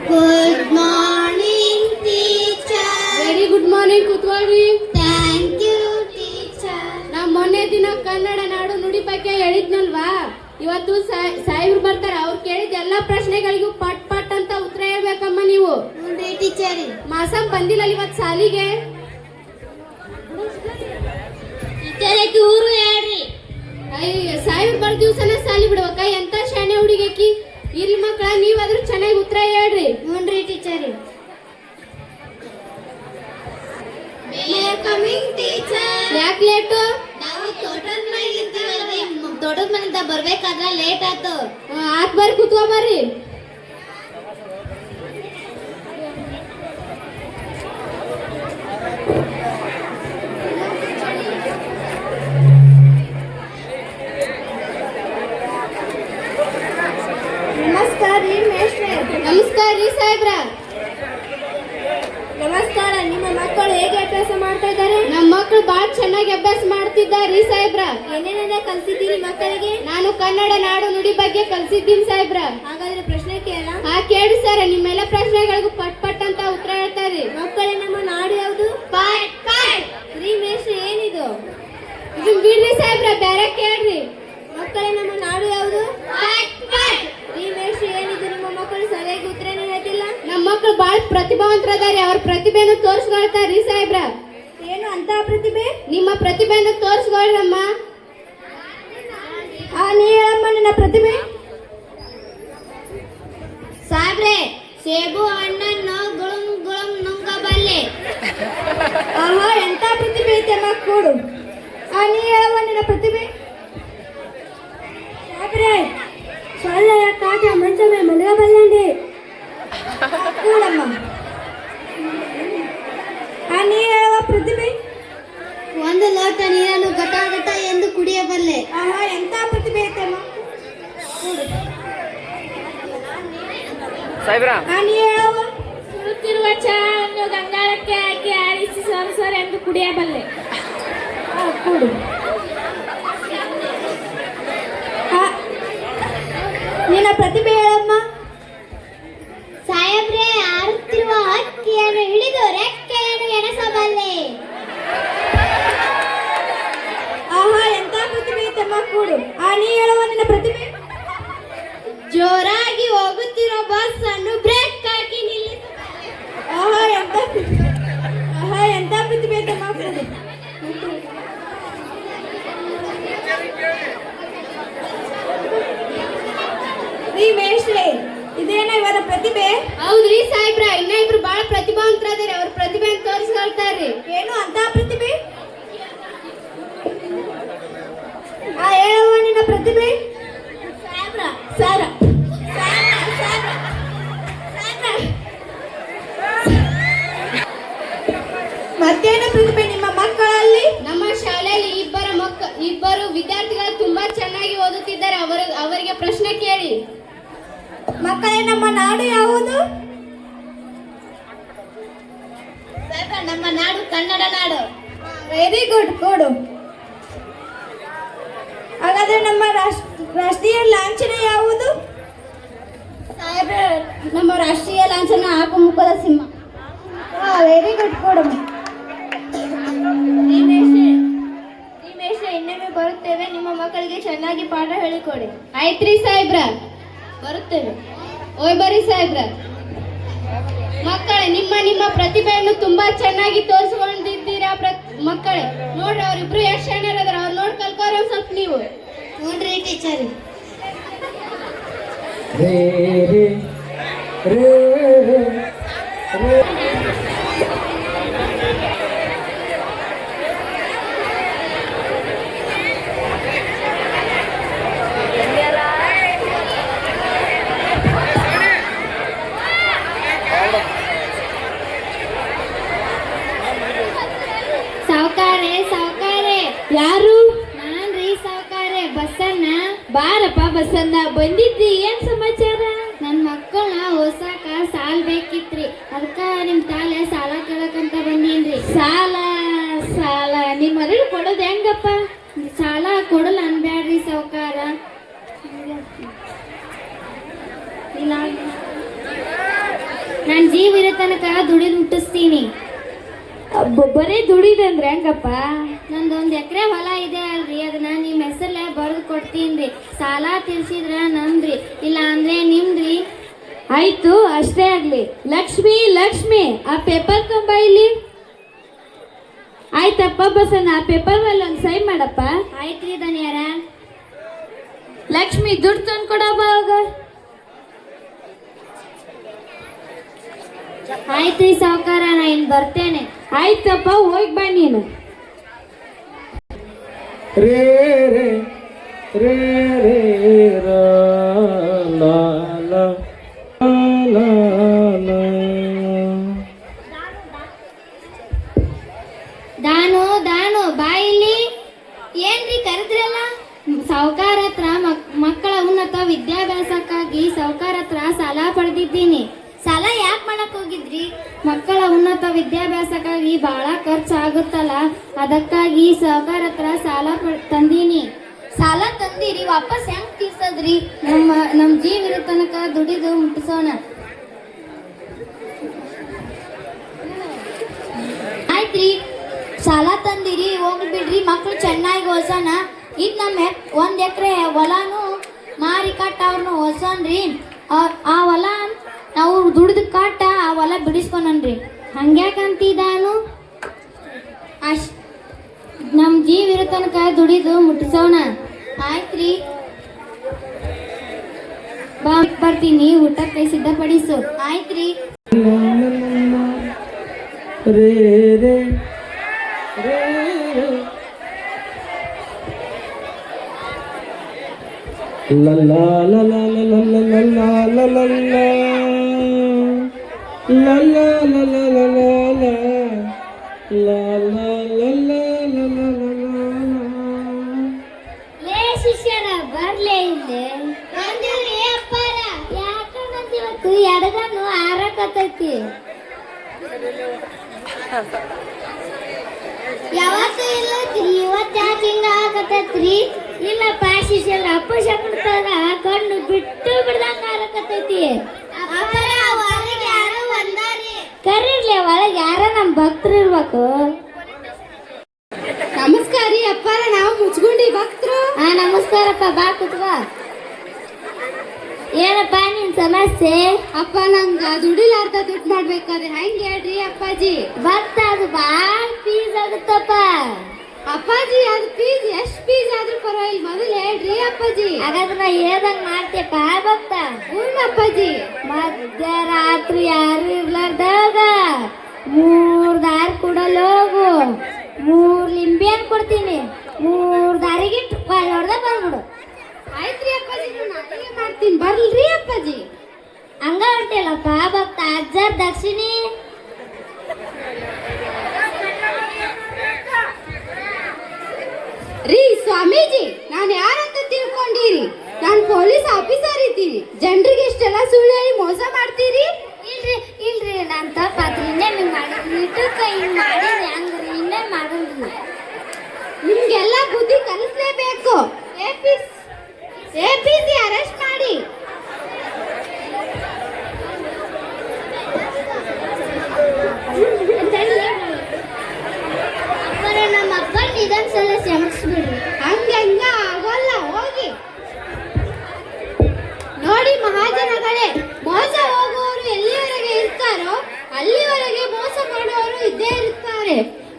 Good morning teacher. Very good morning, ಕೂತ್ಕೊಳ್ಳಿ. Thank you teacher. ನಾ ಮೊನ್ನೆ ದಿನ ಕನ್ನಡ ನಾಡು ನುಡಿ ಬಗ್ಗೆ ಹೇಳಿದ್ನಲ್ವಾ, ಇವತ್ತು ಸಾಹೇಬ್ರು ಬರ್ತಾರೆ. ಅವ್ರು ಕೇಳಿದ ಎಲ್ಲಾ ಪ್ರಶ್ನೆಗಳಿಗೂ ಪಟ್ ಪಟ್ ಅಂತ ಉತ್ತರ ಹೇಳ್ಬೇಕಮ್ಮ ನೀವು. ಟೀಚರ್, ಮಾಸಂ ಬಂದಿಲ್ಲ ಇವತ್ತು ಸಾಲಿಗೆ. ಟೀಚರ್ ಊರು ಹೇಳ್ರಿ. ಸಾಹೇಬ್ರು ಬರ್ ದಿವ್ಸನ ಸಾಲಿ ಬಿಡ್ಬೇಕ? ಎಂತ ಶಾಣೆ ಹುಡುಗಿ. ಇಲ್ಲಿ ಮಕ್ಕಳ, ನೀವಾದ್ರೂ ಚೆನ್ನಾಗಿ ಉತ್ತರ ಹೇಳ್ರಿ. ನೋಡ್ರಿ ಟೀಚರ್. ಟೀಚರ್, ಯಾಕೆ ಲೇಟು? ನಾವು ತೋಟದ ಮನೆಗೆ ಇರ್ತೀವಲ್ರಿ, ತೋಟದ ಮನೆಯಿಂದ ಬರ್ಬೇಕಾದ್ರೆ ಲೇಟ್ ಆಯ್ತು. ಆತ್ ಬರ್ರಿ, ಕೂತ್ಕೊ ಬರ್ರಿ. ನಮಸ್ಕಾರ ರೀ ಮೇಷ್ಟ್ರೆ. ನಮಸ್ಕಾರ ರೀ ಸಾಹೇಬ್ರ. ನಮಸ್ಕಾರ. ನಿಮ್ಮ ಮಕ್ಕಳು ಹೇಗೆ ಅಭ್ಯಾಸ ಮಾಡ್ತಾ ಇದ್ದಾರೆ? ನಮ್ಮ ಮಕ್ಕಳು ಬಹಳ ಚೆನ್ನಾಗಿ ಅಭ್ಯಾಸ ಮಾಡ್ತಿದ್ದಾರೆ ಸಾಹೇಬ್ರ. ಏನೇನೆಲ್ಲ ಕಲಿಸಿದ್ದೀರಿ ಮಕ್ಕಳಿಗೆ? ನಾನು ಕನ್ನಡ ನಾಡು ನುಡಿ ಬಗ್ಗೆ ಕಲಿಸಿದ್ದೀನಿ ಸಾಹೇಬ್ರ. ಹಾಗಾದ್ರೆ ಪ್ರಶ್ನೆ ಕೇಳ. ಹಾ ಕೇಳಿ ಸರ್, ನಿಮ್ಮೆಲ್ಲ ಪ್ರಶ್ನೆಗಳಿಗೂ ಪಟ್ ಪಟ್ ಅಂತ ಉತ್ತರ ಹೇಳ್ತಾರೆ. ಮಕ್ಕಳೇ, ನಮ್ಮ ನಾಡು ಯಾವುದು? ಪಟ್ ಪಟ್. ರೀ ಮೇಷ್ಟ್ರೆ, ಏನಿದು? ಇದು ಬಿಡ್ರಿ ಸಾಹೇಬ್ರ, ಬೇರೆ ಕೇಳ್ರಿ. ಮಕ್ಕಳೇ, ನಮ್ಮ ನಾಡು ಯಾವುದು? ಪಟ್ ಪಟ್. ರೀ ಮೇಷ್ಟ್ರೆ, ಏನಿದು? ನಿಮ್ಮ ಮಕ್ಕಳು ಸರಿಯಾಗಿ ಉತ್ತರನೇ ಹೇಳ್ತಿಲ್ಲ. ನಮ್ಮ ಮಕ್ಕಳು ಬಹಳ ಪ್ರತಿಭಾವಂತರದಾರೆ. ಅವ್ರ ಪ್ರತಿಭೆಯನ್ನು ತೋರಿಸ್ಕೊಳ್ತಾರ್ರಿ ಸಾಹೇಬ್ರ. ಏನು ಅಂತ ಪ್ರತಿಭೆ? ನಿಮ್ಮ ಪ್ರತಿಭೆಯನ್ನು ತೋರಿಸ್ಕೊಳ್ರಮ್ಮ. ನೀ ಹೇಳಮ್ಮ ನಿನ್ನ ಪ್ರತಿಭೆ. ಸಾಬ್ರೆ, ಸೇಬು ಹಣ್ಣನ್ನು ಗುಳುಂ ಗುಳುಂ ನುಂಗಬಲ್ಲೆ. ಆಹಾ, ಎಂತ ಪ್ರತಿಭೆ ಐತೆ ಅಮ್ಮ, ಕೊಡು. ನೀ ಹೇಳಮ್ಮ ನಿನ್ನ ಪ್ರತಿಭೆ. ಸಾಬ್ರೆ, ಸೊಳ್ಳೆಯ ಕಾಟ ಮಂಚಮೆ ಮಲಗಬಲ್ಲಂಡೆ. ಕೂಡಮ್ಮ. ನೀ ಹೇಳುವ ಪ್ರತಿಭೆ. ಒಂದು ಲೋಟ ನೀರನ್ನು ಗಟ ಗಟ ಎಂದು ಕುಡಿಯಬಲ್ಲೆ. ಆಹಾ, ಎಂತ ಪ್ರತಿಭೆ ಐತೆ ಅಮ್ಮ, ಕೊಡು. ನೀ ಹೇಳುವ. ಸುಡುತ್ತಿರುವ ಚಹಾವನ್ನು ಗಂಗಾಳಕ್ಕೆ ಹಾಕಿ ಆರಿಸಿ ಸೊರ ಎಂದು ಕುಡಿಯಬಲ್ಲೆ. ಕೊಡು. ನಿನ್ನ ಪ್ರತಿಭೆ ಹೇಳಮ್ಮ. ಸಾಹೇಬ್ರೆ, ಆರುತ್ತಿರುವ ಹಕ್ಕಿಯನ್ನು ಹಿಡಿದು ರೆಕ್ಕೆಯನ್ನು ಎಣಸಬಲ್ಲೆ. ಆಹಾ, ಎಂತ ಪ್ರತಿಭೆ ಐತಮ್ಮ, ಕೊಡು. ನೀ ಹೇಳುವ ನಿನ್ನ ಪ್ರತಿಭೆ. ಜೋರಾಗಿ ಹೋಗುತ್ತಿರೋ ಬಸ್ ಅನ್ನು ಬ್ರೇಕ್ ಹಾಕಿ ನಿಲ್ಲಿಸಬಲ್ಲೆ. ಆಹಾ, ಎಂತ ಪ್ರತಿಭೆ ಐತಮ್ಮ, ಕೊಡು. ರೀ ಮೇಷ್ಟ್ರೆ, ಇದೇನ ಇವರ ಪ್ರತಿಭೆ? ಹೌದ್ರಿ ಸಾಹೇಬ್ರ, ಇನ್ನ ಇಬ್ರು ಬಹಳ ಪ್ರತಿಭಾವಂತರಾದಾರೆ. ಅವ್ರ ಪ್ರತಿಭೆಯನ್ನು ತೋರಿಸ್ಕೊಳ್ತಾರ್ರಿ. ಏನು ಅಂತ ಪ್ರತಿಭೆ? ಹೇಳುವ ನಿನ್ನ ಪ್ರತಿಭೆ. ಸಾರ. ಮತ್ತೇನು ಪ್ರತಿಭೆ ನಿಮ್ಮ ಮಕ್ಕಳಲ್ಲಿ? ನಮ್ಮ ಶಾಲೆಯಲ್ಲಿ ಇಬ್ಬರು ವಿದ್ಯಾರ್ಥಿಗಳು ತುಂಬಾ ಚೆನ್ನಾಗಿ ಓದುತ್ತಿದ್ದಾರೆ. ಅವರಿಗೆ ಪ್ರಶ್ನೆ ಕೇಳಿ. ಮಕ್ಕಳೇ, ನಮ್ಮ ನಾಡು ಯಾವುದು? ನಮ್ಮ ನಾಡು ಕನ್ನಡ ನಾಡು. ವೆರಿ ಗುಡ್, ಕೊಡು. ಹಾಗಾದ್ರೆ ನಮ್ಮ ರಾಷ್ಟ್ರೀಯ ಲಾಂಛನ ಯಾವುದು? ನಮ್ಮ ರಾಷ್ಟ್ರೀಯ ಲಾಂಛನ ಆಕುಮುಖದ ಸಿಂಹ. ವೆರಿ ಗುಡ್, ಕೊಡು. ಇನ್ನೊಮ್ಮೆ ಬರುತ್ತೇವೆ. ನಿಮ್ಮ ಮಕ್ಕಳಿಗೆ ಚೆನ್ನಾಗಿ ಪಾಠ ಹೇಳಿಕೊಡಿ. ಆಯ್ತ್ರಿ ಸಾಹೇಬ್ರ, ಬರುತ್ತೇವೆ. ಓಯ್ ಬರ್ರಿ ಸಾಹೇಬ್ರ. ಮಕ್ಕಳೇ, ನಿಮ್ಮ ಪ್ರತಿಭೆಯನ್ನು ತುಂಬಾ ಚೆನ್ನಾಗಿ ತೋರಿಸ್ಕೊಂಡಿದ್ದೀರಾ. ಮಕ್ಕಳೇ ನೋಡ್ರಿ, ಅವ್ರಿಬ್ರು ಎಷ್ಟು ಶಾಣ್ಯರದಾರ. ಅವ್ರು ನೋಡಿ ಕಲ್ಕೋರ ಸ್ವಲ್ಪ ನೀವು. ನೋಡ್ರಿ ಟೀಚರ್. ರೇ ರೇ ರೇ ರೇ ರೇ. ಸಾವುಕಾರೆ. ಯಾರು? ನಾನ್ರಿ ಸಾವುಕಾರೆ, ಬಸ್ಸನ್ನ. ಬಾರಪ್ಪ ಬಸನ್ನ, ಬಂದಿದ್ದಿ. ಏನ್ ಸಮಾಚಾರ? ನನ್ನ ಮಕ್ಕಳನ್ನ ಓಸಾಕ ಸಾಲ ಬೇಕಿತ್ರಿ. ಅದಕ್ಕ ನಿಮ್ ತಾಲೆ ಸಾಲ ಕೇಳಕಂತ ಬಂದೀನ್ರಿ. ಸಾಲ ನಿಮ್ಮ ಮನೇಲಿ ಕೊಡೋದು ಹೆಂಗಪ್ಪ? ಸಾಲ ಕೊಡಲ್ಲ ಅನ್ಬ್ಯಾಡ್ರಿ ಸಾವುಕಾರ. ನಾನ್ ಜೀವ ಇರೋ ತನಕ ದುಡಿದು ಮುಟ್ಟಿಸ್ತೀನಿ. ಬರೀ ದುಡಿದಂದ್ರೆ ಹೆಂಗಪ್ಪ? ನಂದೊಂದ್ ಎಕರೆ ಹೊಲ ಇದೆ ಅಲ್ರಿ, ಅದನ್ನ ನಿಮ್ ಹೆಸರಲ್ಲೇ ಬರೆದು ಕೊಡ್ತೀನ್ರಿ. ಸಾಲ ತೀರ್ಸಿದ್ರ ನಮ್ದ್ರಿ, ಇಲ್ಲ ಅಂದ್ರೆ ನಿಮ್ದ್ರಿ. ಆಯ್ತು, ಅಷ್ಟೇ ಆಗ್ಲಿ. ಲಕ್ಷ್ಮಿ, ಆ ಪೇಪರ್ ತುಂಬ ಇಲ್ಲಿ. ಆಯ್ತಪ್ಪ ಬಸನ್ನ, ಆ ಪೇಪರ್ ಮೇಲೆ ಒಂದು ಸೈನ್ ಮಾಡಪ್ಪ. ಆಯ್ತ್ರಿ ದನಿಯಾರ. ಲಕ್ಷ್ಮಿ, ದುಡ್ಡು ತಂದು ಕೊಡಪ್ಪ ಅವಾಗ. ಆಯ್ತ್ರಿ ಸಾವುಕಾರ, ನಾ ಇನ್ ಬರ್ತೇನೆ. ಆಯ್ತಪ್ಪ, ಹೋಗಿ ಬಾ ನೀನು. ರೇ ರೇ ರೇ ರೇ ರಾ ಲಾ ಲಾ ಲಾ ಲಾ. ದಾನು ಬಾ ಇಲ್ಲಿ. ಏನ್ರಿ ಕರೆದ್ರಲ್ಲ? ಸಾವುಕಾರ ಹತ್ರ ಮಕ್ಕಳ ಉನ್ನತ ವಿದ್ಯಾಭ್ಯಾಸಕ್ಕಾಗಿ ಸಾವುಕಾರ ಹತ್ರ ಸಾಲ ಪಡೆದಿದ್ದೀನಿ. ಸಾಲ ಯಾಕೆ ಮಾಡಕ್ ಹೋಗಿದ್ರಿ? ಮಕ್ಕಳ ಉನ್ನತ ವಿದ್ಯಾಭ್ಯಾಸಕ್ಕಾಗಿ ಬಹಳ ಖರ್ಚು ಆಗುತ್ತಲ್ಲ, ಅದಕ್ಕಾಗಿ ಸಾವುಕಾರ ಹತ್ರ ಸಾಲ ತಂದೀನಿ. ಸಾಲ ತಂದಿರಿ, ವಾಪಸ್ ಹೆಂಗ್ ತೀರ್ಸದ್ರಿ? ನಮ್ ಜೀವ ಇರೋ ತನಕ ದುಡಿದು ಮುಟ್ಟಿಸೋಣ. ಆಯ್ತ್ರಿ, ಸಾಲ ತಂದಿರಿ, ಹೋಗ್ಬಿಡ್ರಿ. ಮಕ್ಳು ಚೆನ್ನಾಗಿ ಓದ್ಸೋಣ. ಈಗ ನಮ್ಮ 1 ಎಕರೆ ಹೊಲಾನು ಮಾರಿ ಕಟ್ಟ ಅವ್ರನ್ನ ಓದ್ಸೋಣ್ರಿ. ಆ ಹೊಲ ನಾವು ದುಡಿದು ಕಾಟ ಆ ಹೊಲ ಬಿಡಿಸ್ಕೊನನ್ರಿ. ಹಂಗ್ಯಾಕಂತಿದ್ದಾನು? ನಮ್ ಜೀವ ಇರೋ ತನಕ ದುಡಿದು ಮುಟ್ಟಿಸೋಣ. ಆಯ್ತ್ರಿ, ಬರ್ತೀನಿ. ಊಟಕ್ಕೆ ಸಿದ್ಧಪಡಿಸು. ಆಯ್ತ್ರಿ. ರೇ ರೇ ರೇ ರೇ. La la la la la la la la la la la la la la la la la la la ಲೇ ಶಿಷ್ಯರ, ಬರ್ಲೇ ಇಲ್ಲೇ. ಬಂದಿವ್ರಿ ಅಪ್ಪಾರ. ಯಾಕಂದ್ ಇವತ್ತು ಎಡಗನ್ನು ಆರಕತ್ತೈತಿ. ಯಾವತ್ತೂ ಇಲ್ಲತ್ರಿ, ಇವತ್ತು ಯಾಕೆ ಹಿಂಗ ಆಗತ್ತೈತ್ರಿ? ಇಲ್ಲಪ್ಪ ಶಿಷ್ಯರ, ಅಪ್ಪ ಶಕಡ್ತಾರ ಕಣ್ಣು ಬಿಟ್ಟು ಬಿಡ್ದಂಗ ಆರಕತ್ತೈತಿ. ಒಳಗೆ ಯಾರೋ ಒಂದಾರಿ ಕರೀರ್ಲಿ, ಒಳಗೆ ಯಾರ ನಮ್ ಭಕ್ತರು ಇರ್ಬೇಕು. ನಮಸ್ಕಾರ ರೀ ಅಪ್ಪಾರ, ನಾವು ಮುಚ್ಕೊಂಡಿ ಭಕ್ತರು. ನಮಸ್ಕಾರಪ್ಪ, ಬಾ ಕುತ್ಕೋ. ಏನಪ್ಪ ನಿನ್ ಸಮಸ್ಯೆ? ಅಪ್ಪ, ನಂಗ ದುಡಿಲಾರ್ದ ದುಡ್ಡು ಮಾಡ್ಬೇಕಾದ್ರೆ ಹೆಂಗ್ ಹೇಳ್ರಿ ಅಪ್ಪಾಜಿ? ಭಕ್ತ, ಅದು ಬಾಳ ಫೀಸ್ ಆಗುತ್ತಪ್ಪ. ಅಪ್ಪಾಜಿ, ಅದು ಫೀಸ್ ಎಷ್ಟ್ ಫೀಸ್ ಆದ್ರೂ ಪರವಾಗಿಲ್ಲ, ಮೊದಲು ಹೇಳ್ರಿ ಅಪ್ಪಾಜಿ. ಹಾಗಾದ್ರೆ ನಾ ಹೇಳ್ದಂಗ್ ಮಾಡ್ತೀಯಪ್ಪ ಭಕ್ತ. ಹ್ಞೂ ಅಪ್ಪಾಜಿ. ಮಧ್ಯರಾತ್ರಿ ಯಾರು ಇರ್ಲಾರ್ದಾಗ 3 ದಾರಿ ಕೊಡಲು ಹೋಗು. 3 ಲಿಂಬೆನ್ ಕೊಡ್ತೀನಿ. 3 ದಾರಿಗಿಟ್ಟು ಹೊಡೆದ ಬಂದ್ಬಿಡು. ಆಯ್ತ್ರಿ ಅಪ್ಪಾಜಿ, ನಾನು ಮಾಡ್ತೀನಿ, ಬರ್ಲ್ರಿ ಅಪ್ಪಾಜಿ. ಹಂಗ ಹೊಂಟಿಲ್ಲಪ್ಪ ಭಕ್ತ. ಅಜ್ಜರ್ ದಕ್ಷಿಣಿ. ರೀ ಸ್ವಾಮಿ ಮಾಡ್ತೀರಿ? ಜನರಿಗೆ ಇಷ್ಟೆಲ್ಲ ಸುಳ್ಳು ಹೇಳಿ ಮೋಸ ಮಾಡ್ತೀರಿ? ಇಲ್ರಿ ಇಲ್ರಿ ನಾನು ತಪ್ಪಾತ್ರಿ ಇನ್ನೇ ಮಾಡಿದ್ರಿ ಇಟ್ಟಕ್ಕೆ ಹಿಂಗೆ ಮಾಡಿದ್ರಿ ಹಂಗ್ರಿ ಇನ್ನೇ ಮಾಡೋದ್ರಿ. ನಿಮ್ಗೆಲ್ಲ ಬುದ್ಧಿ ಕಲಿಸ್ಲೇಬೇಕು. ಎಪಿಸಿ ಅರೆಸ್ಟ್ ಮಾಡಿ. ನಮ್ಮ ಅಪ್ಪ ಇದೊಂದ್ಸಲ ಕ್ಷಮಿಸ್ಬಿಡ್ರಿ. ಹಂಗ ಆಗೋಲ್ಲ, ಹೋಗಿ. ನೋಡಿ ಮಹಾಜನಗಳೇ, ಮೋಸ ಹೋಗುವವರು ಎಲ್ಲಿವರೆಗೆ ಇರ್ತಾರೋ ಅಲ್ಲಿವರೆಗೆ ಮೋಸ ಮಾಡುವವರು ಇದ್ದೇ ಇರ್ತಾರೆ.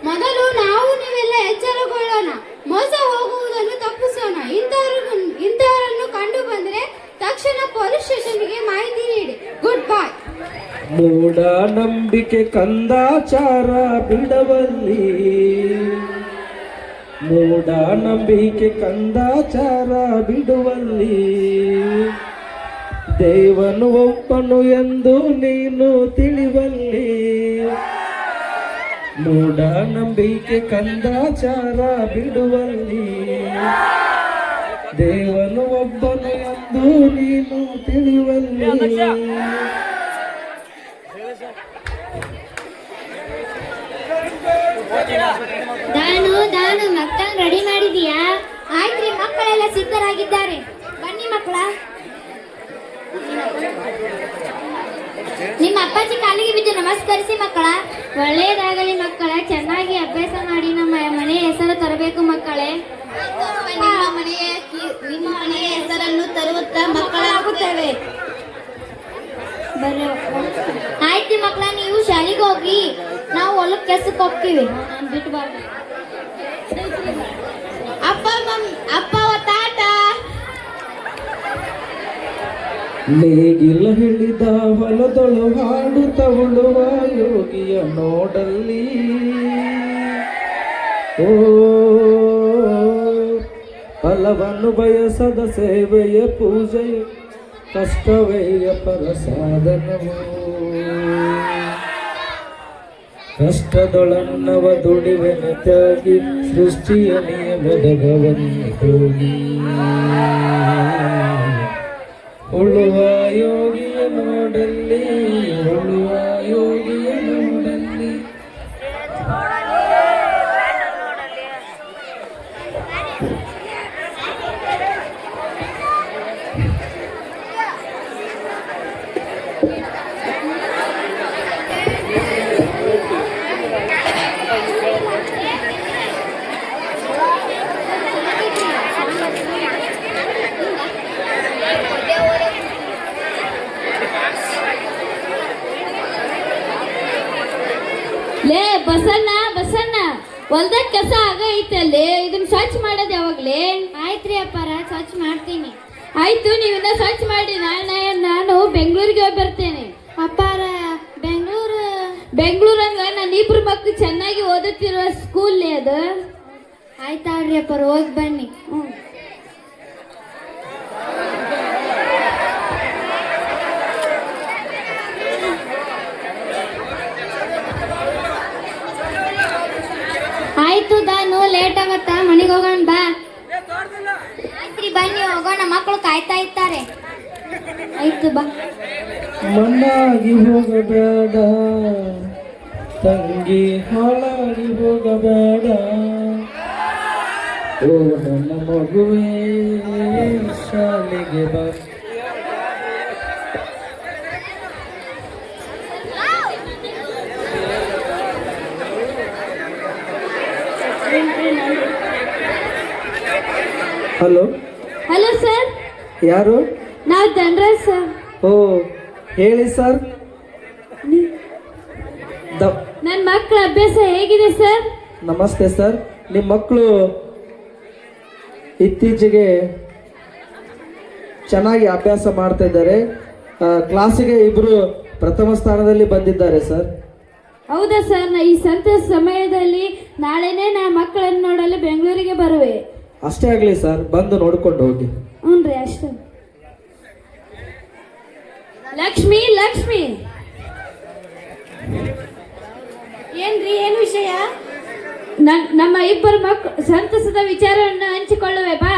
ಮೊದಲು ನಾವು ನೀವೆಲ್ಲ ಎಚ್ಚರಗೊಳ್ಳೋಣ, ಮೋಸ ಹೋಗುವುದನ್ನು ತಪ್ಪಿಸೋಣ. ಇಂಥವರನ್ನು ಕಂಡು ಬಂದ್ರೆ ತಕ್ಷಣ ಪೊಲೀಸ್ ಸ್ಟೇಷನ್ಗೆ ಮಾಹಿತಿ ನೀಡಿ. ಗುಡ್ ಬಾಯ್. ಮೂಢ ನಂಬಿಕೆ ಕಂದಾಚಾರ ಬಿಡವಲ್ಲಿ, ಮೂಢ ನಂಬಿಕೆ ಕಂದಾಚಾರ ಬಿಡುವಲ್ಲಿ, ದೇವನು ಒಪ್ಪನು ಎಂದು ನೀನು ತಿಳಿವಲ್ಲಿ. ಮೂಢ ನಂಬಿಕೆ ಕಂದಾಚಾರ ಬಿಡುವಲ್ಲಿ, ದೇವನು ಒಬ್ಬನು ಎಂದು ನೀನು ತಿಳಿವಲ್ಲಿ. ದಾನು ಮಕ್ಕಳನ್ನ ರೆಡಿ ಮಾಡಿದೀಯಾ? ಆಯ್ತ್ರಿ, ಮಕ್ಕಳೆಲ್ಲ ಸಿದ್ಧರಾಗಿದ್ದಾರೆ. ಬನ್ನಿ ಮಕ್ಕಳ. ನಿಮ್ಮ ಅಪ್ಪಾಜಿ ಕಾಲಿಗೆ ಬಿದ್ದು ನಮಸ್ಕರಿಸಿ ಮಕ್ಕಳ. ಒಳ್ಳೆಯದಾಗಲಿ ಮಕ್ಕಳ, ಚೆನ್ನಾಗಿ ಅಭ್ಯಾಸ ಮಾಡಿ ನಮ್ಮ ಮನೆಯ ಹೆಸರು ತರಬೇಕು ಮಕ್ಕಳೇ. ನಿಮ್ಮ ಮನೆಯ ಹೆಸರನ್ನು ತರುತ್ತಾ ಮಕ್ಕಳಾಗುತ್ತೇವೆ. ಆಯ್ತು ಮಕ್ಕಳ, ನೀವು ಶಾಲೆಗೆ ಹೋಗಿ, ನಾವು ಹೊಲಕ್ಕೆ ಕೆಲ್ಸಕ್ಕೆ ಹೋಗ್ತೀವಿ. ನಾನು ಬಿಟ್ಟು ಬಾರ್ದು. ಅಪ್ಪ ತಾತ. ನೇಗಿಲ ಹಿಡಿದ ಹೊಲದೊಳು ಹಾಡುತ್ತವಳುವ ಯೋಗಿಯ ನೋಡಲ್ಲಿ. ಓ ಫಲವನ್ನು ಬಯಸದ ಸೇವೆಯ ಪೂಜೆಯ ಕಷ್ಟವೇಯ ಪ್ರಸಾದನವು. ಕಷ್ಟದೊಳನ್ನವ ದುಡಿವೆನ ತ್ಯಾಗಿ ಸೃಷ್ಟಿಯ ನಿಯಮದಗವನ್ನು ಹೋಗಿ. ಉಳುವ ಯೋಗಿಯ ನೋಡಲ್ಲಿ, ಉಳುವ ಯೋಗಿಯ ನೋಡಲ್ಲಿ. ಲೇ ಬಸಣ್ಣ ಹೊಲ್ದಾಗ ಕಸ ಆಗೈತಲ್ಲೇ, ಇದನ್ನ ಸ್ವಚ್ಛ ಮಾಡೋದು ಯಾವಾಗ್ಲೇ? ಆಯ್ತ್ರಿ ಅಪ್ಪಾರ, ಸ್ವಚ್ಛ ಮಾಡ್ತೀನಿ. ಆಯ್ತು, ನೀವಿನ್ನ ಸ್ವಚ್ಛ ಮಾಡಿ. ನಾನು ಬೆಂಗಳೂರಿಗೆ ಹೋಗಿ ಬರ್ತೇನೆ. ಅಪ್ಪಾರ, ಬೆಂಗಳೂರಂಗ ನನ್ನ ಇಬ್ರು ಮಕ್ಕಳು ಚೆನ್ನಾಗಿ ಓದುತ್ತಿರುವ ಸ್ಕೂಲ್ ಅದು. ಆಯ್ತಾಳ್ರಿ ಅಪ್ಪಾರ, ಹೋಗಿ ಬನ್ನಿ. ಆಯ್ತು ದಾನು, ಲೇಟ್ ಆಗತ್ತ, ಮನೆಗೆ ಹೋಗೋಣ ಬಾ. ಆಯ್ತ್ರಿ, ಬನ್ನಿ ಹೋಗೋಣ, ಮಕ್ಕಳು ಕಾಯ್ತಾ ಇರ್ತಾರೆ. ಆಯ್ತು ಬಾ. ಮಣ್ಣಾಗಿ ಹೋಗಬೇಡ ತಂಗಿ, ಹಾಳಾಗಿ ಹೋಗಬೇಡ. ಓ ನನ್ನ ಮಗುವೇ ಶಾಲೆಗೆ ಬಾ. ಹಲೋ ಹಲೋ ಸರ್, ಯಾರು? ನಾವು ಧನರಾಜ್ ಸರ್. ಓ ಹೇಳಿ ಸರ್. ನನ್ನ ಮಕ್ಕಳ ಅಭ್ಯಾಸ ಹೇಗಿದೆ ಸರ್? ನಮಸ್ತೆ ಸರ್. ನಿಮ್ಮ ಮಕ್ಕಳು ಇತ್ತೀಚೆಗೆ ಚೆನ್ನಾಗಿ ಅಭ್ಯಾಸ ಮಾಡ್ತಾ ಇದ್ದಾರೆ. ಕ್ಲಾಸಿಗೆ ಇಬ್ರು ಪ್ರಥಮ ಸ್ಥಾನದಲ್ಲಿ ಬಂದಿದ್ದಾರೆ ಸರ್. ಹೌದಾ ಸರ್? ಈ ಸಂತ ಸಮಯದಲ್ಲಿ ನಾಳೆನೇ ನಾ ಮಕ್ಕಳನ್ನು ನೋಡಲು ಬೆಂಗಳೂರಿಗೆ ಬರುವೆ. ಅಷ್ಟೇ ಆಗಲಿ ಸರ್, ಬಂದು ನೋಡ್ಕೊಂಡು ಹೋಗಿ. ಹ್ಞೂ ರೀ, ಅಷ್ಟೇ. ಲಕ್ಷ್ಮಿ ಏನ್ರಿ, ಏನು ವಿಷಯ? ನಮ್ಮ ಇಬ್ಬರು ಮಕ್ಕಳು ಸಂತಸದ ವಿಚಾರವನ್ನು ಹಂಚಿಕೊಳ್ಳುವೆ ಬಾ.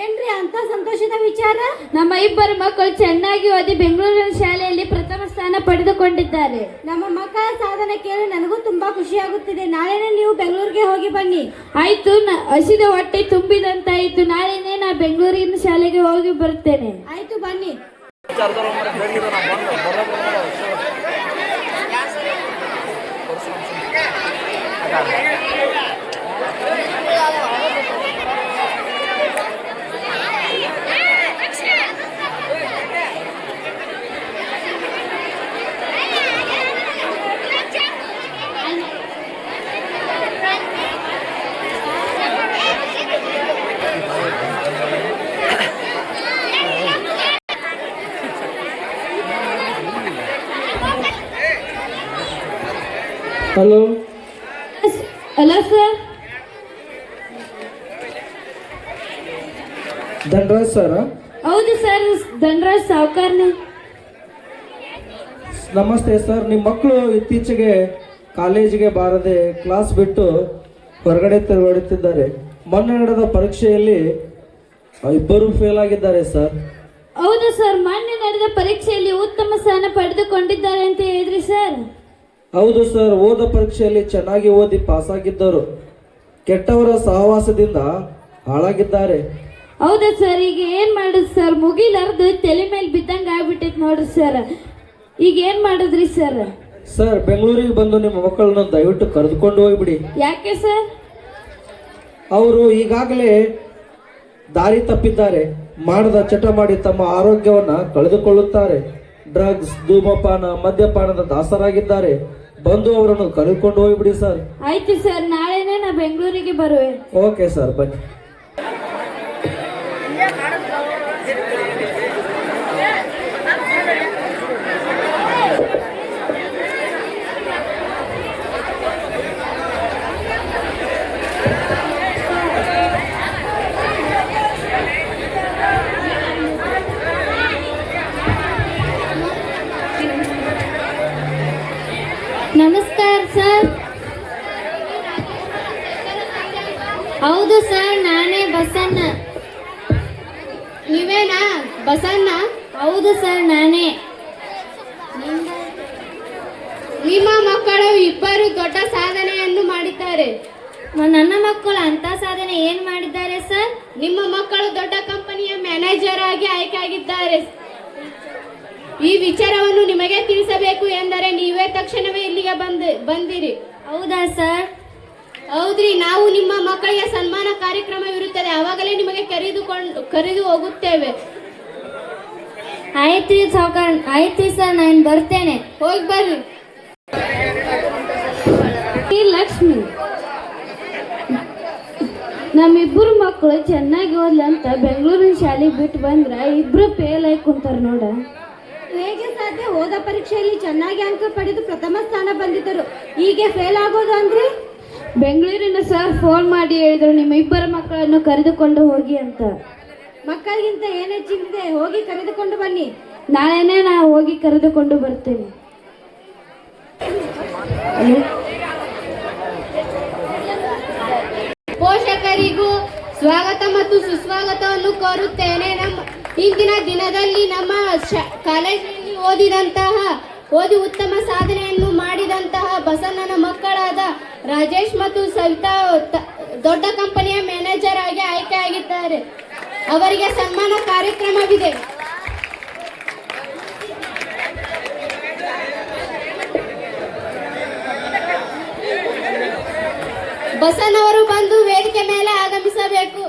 ಏನ್ರಿ ಅಂತ ಸಂತೋಷದ ವಿಚಾರ? ನಮ್ಮ ಇಬ್ಬರು ಮಕ್ಕಳು ಚೆನ್ನಾಗಿ ಓದಿ ಬೆಂಗಳೂರಿನ ಶಾಲೆಯಲ್ಲಿ ಪ್ರಥಮ ಸ್ಥಾನ ಪಡೆದುಕೊಂಡಿದ್ದಾರೆ. ನಮ್ಮ ಮಕ್ಕಳ ಸಾಧನೆ ಕೇಳಿ ನನಗೂ ತುಂಬಾ ಖುಷಿ ಆಗುತ್ತಿದೆ. ನಾಳೆನೇ ನೀವು ಬೆಂಗಳೂರಿಗೆ ಹೋಗಿ ಬನ್ನಿ. ಆಯ್ತು, ಹಸಿದ ಹೊಟ್ಟೆ ತುಂಬಿದಂತಾಯ್ತು. ನಾಳೆನೇ ನಾ ಬೆಂಗಳೂರಿನ ಶಾಲೆಗೆ ಹೋಗಿ ಬರ್ತೇನೆ. ಆಯ್ತು, ಬನ್ನಿ. ಹಲೋ, ಅಲ್ಲ ಸರ್, ಧನರಾಜ್ ಸರ್? ಹೌದು ಸರ್, ಧನರಾಜ್ ಸಾವ್ಕಾರ್ನೆ. ನಮಸ್ತೆ ಸರ್. ನಿಮ್ಮ ಮಕ್ಕಳು ಇತ್ತೀಚೆಗೆ ಕಾಲೇಜಿಗೆ ಬಾರದೆ ಕ್ಲಾಸ್ ಬಿಟ್ಟು ಹೊರಗಡೆ ತಿರುಗಾಡುತ್ತಿದ್ದಾರೆ. ಮೊನ್ನೆ ನಡೆದ ಪರೀಕ್ಷೆಯಲ್ಲಿ ಇಬ್ಬರು ಫೇಲ್ ಆಗಿದ್ದಾರೆ ಸರ್. ಹೌದು ಸರ್, ಮೊನ್ನೆ ನಡೆದ ಪರೀಕ್ಷೆಯಲ್ಲಿ ಉತ್ತಮ ಸ್ಥಾನ ಪಡೆದುಕೊಂಡಿದ್ದಾರೆ ಅಂತ ಹೇಳಿದ್ರಿ ಸರ್. ಹೌದು ಸರ್, ಓದ ಪರೀಕ್ಷೆಯಲ್ಲಿ ಚೆನ್ನಾಗಿ ಓದಿ ಪಾಸಾಗಿದ್ದರು ಕೆಟ್ಟವರ ಸಹವಾಸದಿಂದ ಹಾಳಾಗಿದ್ದಾರೆ. ಹೌದಾ ಸರ್, ಈಗ ಏನ್ ಮಾಡುದು ಸರ್? ಮುಗಿಲಾರ್ದು ತಲೆ ಮೇಲೆ ಬಿದ್ದಂಗ ಆಗ್ಬಿಟ್ಟೈತಿ ನೋಡ್ರಿ ಸರ್. ಈಗ ಏನ್ ಮಾಡುದ್ರಿ ಸರ್? ಸರ್, ಬೆಂಗಳೂರಿಗೆ ಬಂದು ನಿಮ್ಮ ಮಕ್ಕಳನ್ನು ದಯವಿಟ್ಟು ಕರೆದುಕೊಂಡು ಹೋಗ್ಬಿಡಿ. ಯಾಕೆ ಸರ್? ಅವರು ಈಗಾಗಲೇ ದಾರಿ ತಪ್ಪಿದ್ದಾರೆ. ಮಾಡದ ಚಟ ಮಾಡಿ ತಮ್ಮ ಆರೋಗ್ಯವನ್ನ ಕಳೆದುಕೊಳ್ಳುತ್ತಾರೆ. ಡ್ರಗ್ಸ್, ಧೂಮಪಾನ, ಮದ್ಯಪಾನದ ದಾಸರಾಗಿದ್ದಾರೆ. ಬಂದು ಅವರನ್ನು ಕರೆದುಕೊಂಡು ಹೋಗ್ಬಿಡಿ ಸರ್. ಆಯ್ತು ಸರ್, ನಾಳೆನೇ ನಾ ಬೆಂಗಳೂರಿಗೆ ಬರುವೆ. ಓಕೆ ಸರ್, ಬನ್ನಿ. ನಮಸ್ಕಾರ ಸರ್. ಹೌದು ಸರ್, ನಾನೇ ಬಸಣ್ಣ. ನೀವೇನಾ ಬಸಣ್ಣ? ಹೌದು ಸರ್, ನಾನೇ. ನಿಮ್ಮ ಮಕ್ಕಳು ಇಬ್ಬರು ದೊಡ್ಡ ಸಾಧನೆಯನ್ನು ಮಾಡಿದ್ದಾರೆ. ನನ್ನ ಮಕ್ಕಳು ಅಂತ ಸಾಧನೆ ಏನ್ ಮಾಡಿದ್ದಾರೆ ಸರ್? ನಿಮ್ಮ ಮಕ್ಕಳು ದೊಡ್ಡ ಕಂಪನಿಯ ಮ್ಯಾನೇಜರ್ ಆಗಿ ಆಯ್ಕೆಯಾಗಿದ್ದಾರೆ. ಈ ವಿಚಾರವನ್ನು ನಿಮಗೆ ತಿಳಿಸಬೇಕು ಎಂದರೆ ನೀವೇ ತಕ್ಷಣವೇ ಇಲ್ಲಿಗೆ ಬಂದಿರಿ. ಹೌದಾ ಸರ್? ಹೌದ್ರಿ, ನಾವು ನಿಮ್ಮ ಮಕ್ಕಳಿಗೆ ಸನ್ಮಾನ ಕಾರ್ಯಕ್ರಮವಿರುತ್ತದೆ, ಆವಾಗಲೇ ನಿಮಗೆ ಕರೆದು ಹೋಗುತ್ತೇವೆ. ಆಯ್ತ್ರಿ ಸಾವ್ಕಾರ್, ಆಯ್ತ್ರಿ ಸರ್, ನಾನು ಬರ್ತೇನೆ. ಹೋಗಿ ಬರ್ರಿ. ಈ ಲಕ್ಷ್ಮಿ, ನಮ್ಮಿಬ್ಬರು ಮಕ್ಕಳು ಚೆನ್ನಾಗಿ ಓದ್ಲಿ ಅಂತ ಬೆಂಗಳೂರಿನ ಶಾಲೆಗೆ ಬಿಟ್ಟು ಬಂದ್ರ ಇಬ್ರು ಫೇಲ್ ಆಗಿ ಕುಂತಾರ ನೋಡ. ಹೇಗೆ ಸಾಧ್ಯ? ಹೋದ ಪರೀಕ್ಷೆಯಲ್ಲಿ ಚೆನ್ನಾಗಿ ಅಂಕ ಪಡೆದು ಪ್ರಥಮ ಸ್ಥಾನ ಬಂದಿದ್ದರು, ಹೀಗೆ ಫೇಲ್ ಆಗೋದು ಅಂದ್ರೆ? ಬೆಂಗಳೂರಿನ ಸರ್ ಫೋನ್ ಮಾಡಿ ಹೇಳಿದ್ರು ನಿಮ್ಮ ಇಬ್ಬರ ಮಕ್ಕಳನ್ನು ಕರೆದುಕೊಂಡು ಹೋಗಿ ಅಂತ. ಮಕ್ಕಳಿಗಿಂತ ಏನ್ ಹೆಚ್ಚಿದೆ, ಹೋಗಿ ಕರೆದುಕೊಂಡು ಬನ್ನಿ. ನಾಳೆನೇ ನಾ ಹೋಗಿ ಕರೆದುಕೊಂಡು ಬರ್ತೇನೆ. ಪೋಷಕರಿಗೂ ಸ್ವಾಗತ ಮತ್ತು ಸುಸ್ವಾಗತವನ್ನು ಕೋರುತ್ತೇನೆ. ಇಂದಿನ ದಿನದಲ್ಲಿ ನಮ್ಮ ಕಾಲೇಜಿನಲ್ಲಿ ಓದಿ ಉತ್ತಮ ಸಾಧನೆಯನ್ನು ಮಾಡಿದಂತಹ ಬಸಣ್ಣನ ಮಕ್ಕಳಾದ ರಾಜೇಶ್ ಮತ್ತು ಸವಿತಾ ದೊಡ್ಡ ಕಂಪನಿಯ ಮ್ಯಾನೇಜರ್ ಆಗಿ ಆಯ್ಕೆಯಾಗಿದ್ದಾರೆ. ಅವರಿಗೆ ಸನ್ಮಾನ ಕಾರ್ಯಕ್ರಮವಿದೆ. ಬಸನ್ನವರು ಬಂದು ವೇದಿಕೆ ಮೇಲೆ ಆಗಮಿಸಬೇಕು.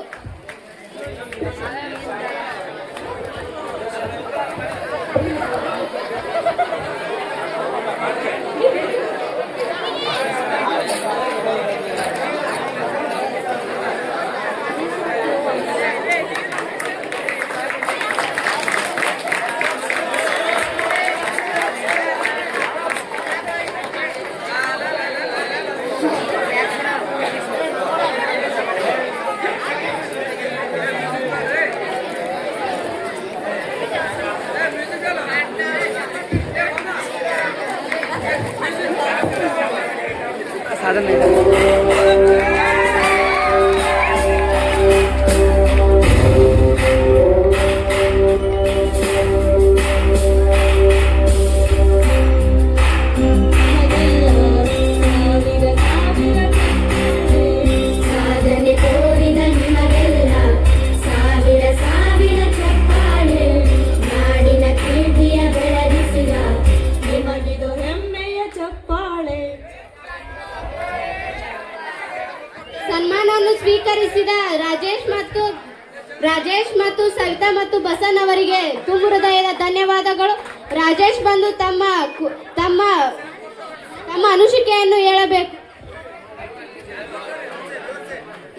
ಸನ್ಮಾನವನ್ನು ಸ್ವೀಕರಿಸಿದ ರಾಜೇಶ್ ಮತ್ತು ಸವಿತಾ ಮತ್ತು ಬಸನ್ ಅವರಿಗೆ ತುಂಬ ಹೃದಯದ ಧನ್ಯವಾದಗಳು. ರಾಜೇಶ್ ಬಂದು ತಮ್ಮ ತಮ್ಮ ತಮ್ಮ ಅನಿಸಿಕೆಯನ್ನು ಹೇಳಬೇಕು.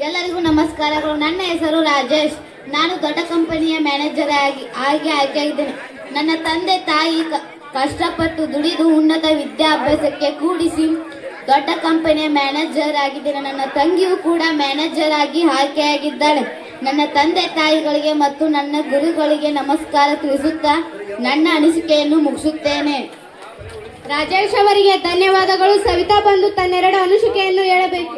ಎಲ್ಲರಿಗೂ ನಮಸ್ಕಾರಗಳು. ನನ್ನ ಹೆಸರು ರಾಜೇಶ್. ನಾನು ದೊಡ್ಡ ಕಂಪನಿಯ ಮ್ಯಾನೇಜರ್ ಆಗಿ ಆಯ್ಕೆಯಾಗಿದ್ದೇನೆ. ನನ್ನ ತಂದೆ ತಾಯಿ ಕಷ್ಟಪಟ್ಟು ದುಡಿದು ಉನ್ನತ ವಿದ್ಯಾಭ್ಯಾಸಕ್ಕೆ ಕೂಡಿಸಿ ದೊಡ್ಡ ಕಂಪನಿಯ ಮ್ಯಾನೇಜರ್ ಆಗಿದ್ದೇನೆ. ನನ್ನ ತಂಗಿಯೂ ಕೂಡ ಮ್ಯಾನೇಜರ್ ಆಗಿ ಆಯ್ಕೆಯಾಗಿದ್ದಾಳೆ. ನನ್ನ ತಂದೆ ತಾಯಿಗಳಿಗೆ ಮತ್ತು ನನ್ನ ಗುರುಗಳಿಗೆ ನಮಸ್ಕಾರ ತಿಳಿಸುತ್ತಾ ನನ್ನ ಅನಿಸಿಕೆಯನ್ನು ಮುಗಿಸುತ್ತೇನೆ. ರಾಜೇಶ್ ಅವರಿಗೆ ಧನ್ಯವಾದಗಳು. ಸವಿತಾ ಬಂದು ತನ್ನೆರಡು ಅನಿಸಿಕೆಯನ್ನು ಹೇಳಬೇಕು.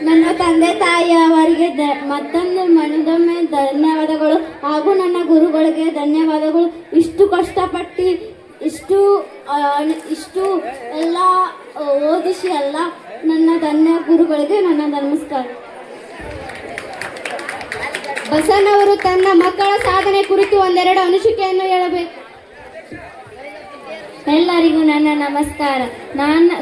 ನನ್ನ ತಂದೆ ತಾಯಿಯವರಿಗೆ ಮತ್ತೊಮ್ಮೆ ಧನ್ಯವಾದಗಳು ಹಾಗೂ ನನ್ನ ಗುರುಗಳಿಗೆ ಧನ್ಯವಾದಗಳು. ಇಷ್ಟು ಕಷ್ಟಪಟ್ಟು ಇಷ್ಟು ಎಲ್ಲ ಓದಿಸಿ ಎಲ್ಲ ನನ್ನ ಗುರುಗಳಿಗೆ ನನ್ನ ನಮಸ್ಕಾರ. ಬಸನ್ ಅವರು ತನ್ನ ಮಕ್ಕಳ ಸಾಧನೆ ಕುರಿತು ಒಂದೆರಡು ಅನಿಸಿಕೆಯನ್ನು ಹೇಳಬೇಕು. ಎಲ್ಲರಿಗೂ ನನ್ನ ನಮಸ್ಕಾರ.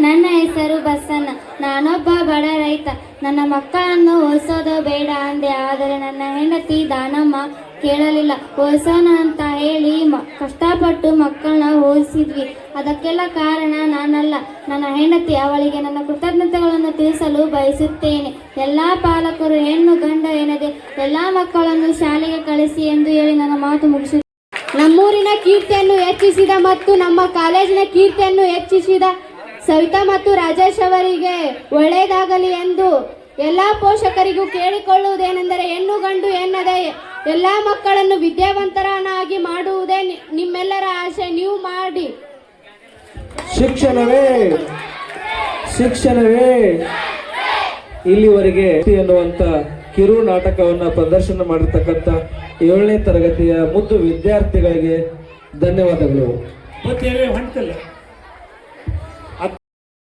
ನನ್ನ ಹೆಸರು ಬಸನ್ನ. ನಾನೊಬ್ಬ ಬಡ ರೈತ. ನನ್ನ ಮಕ್ಕಳನ್ನು ಓದಿಸೋದು ಬೇಡ ಅಂದೆ, ಆದರೆ ನನ್ನ ಹೆಂಡತಿ ದಾನಮ್ಮ ಕೇಳಲಿಲ್ಲ. ಓದಿಸೋಣ ಅಂತ ಹೇಳಿ ಕಷ್ಟಪಟ್ಟು ಮಕ್ಕಳನ್ನ ಓದಿಸಿದ್ವಿ. ಅದಕ್ಕೆಲ್ಲ ಕಾರಣ ನಾನಲ್ಲ, ನನ್ನ ಹೆಂಡತಿ. ಅವಳಿಗೆ ನನ್ನ ಕೃತಜ್ಞತೆಗಳನ್ನು ತಿಳಿಸಲು ಬಯಸುತ್ತೇನೆ. ಎಲ್ಲ ಪಾಲಕರು ಹೆಣ್ಣು ಗಂಡ ಎನ್ನದೆ ಎಲ್ಲ ಮಕ್ಕಳನ್ನು ಶಾಲೆಗೆ ಕಳಿಸಿ ಎಂದು ಹೇಳಿ ನನ್ನ ಮಾತು ಮುಗಿಸುತ್ತೇನೆ. ನಮ್ಮೂರಿನ ಕೀರ್ತಿಯನ್ನು ಹೆಚ್ಚಿಸಿದ ಮತ್ತು ನಮ್ಮ ಕಾಲೇಜಿನ ಕೀರ್ತಿಯನ್ನು ಹೆಚ್ಚಿಸಿದ ಸವಿತಾ ಮತ್ತು ರಾಜೇಶ್ ಅವರಿಗೆ ಒಳ್ಳೆಯದಾಗಲಿ ಎಂದು ಎಲ್ಲ ಪೋಷಕರಿಗೂ ಕೇಳಿಕೊಳ್ಳುವುದೇನೆಂದರೆ, ಹೆಣ್ಣು ಗಂಡು ಎನ್ನದೆ ಎಲ್ಲ ಮಕ್ಕಳನ್ನು ವಿದ್ಯಾವಂತರನ್ನಾಗಿ ಮಾಡುವುದೇ ನಿಮ್ಮೆಲ್ಲರ ಆಶೆ. ನೀವು ಮಾಡಿ. ಶಿಕ್ಷಣವೇ ಇಲ್ಲಿವರೆಗೆ ಎನ್ನುವಂತ ಕಿರು ನಾಟಕವನ್ನ ಪ್ರದರ್ಶನ ಮಾಡಿರ್ತಕ್ಕಂಥ 7ನೇ ತರಗತಿಯ ಮುದ್ದು ವಿದ್ಯಾರ್ಥಿಗಳಿಗೆ ಧನ್ಯವಾದಗಳು. ಮತ್ತೆ ಹೊಂಟಲ್ಲ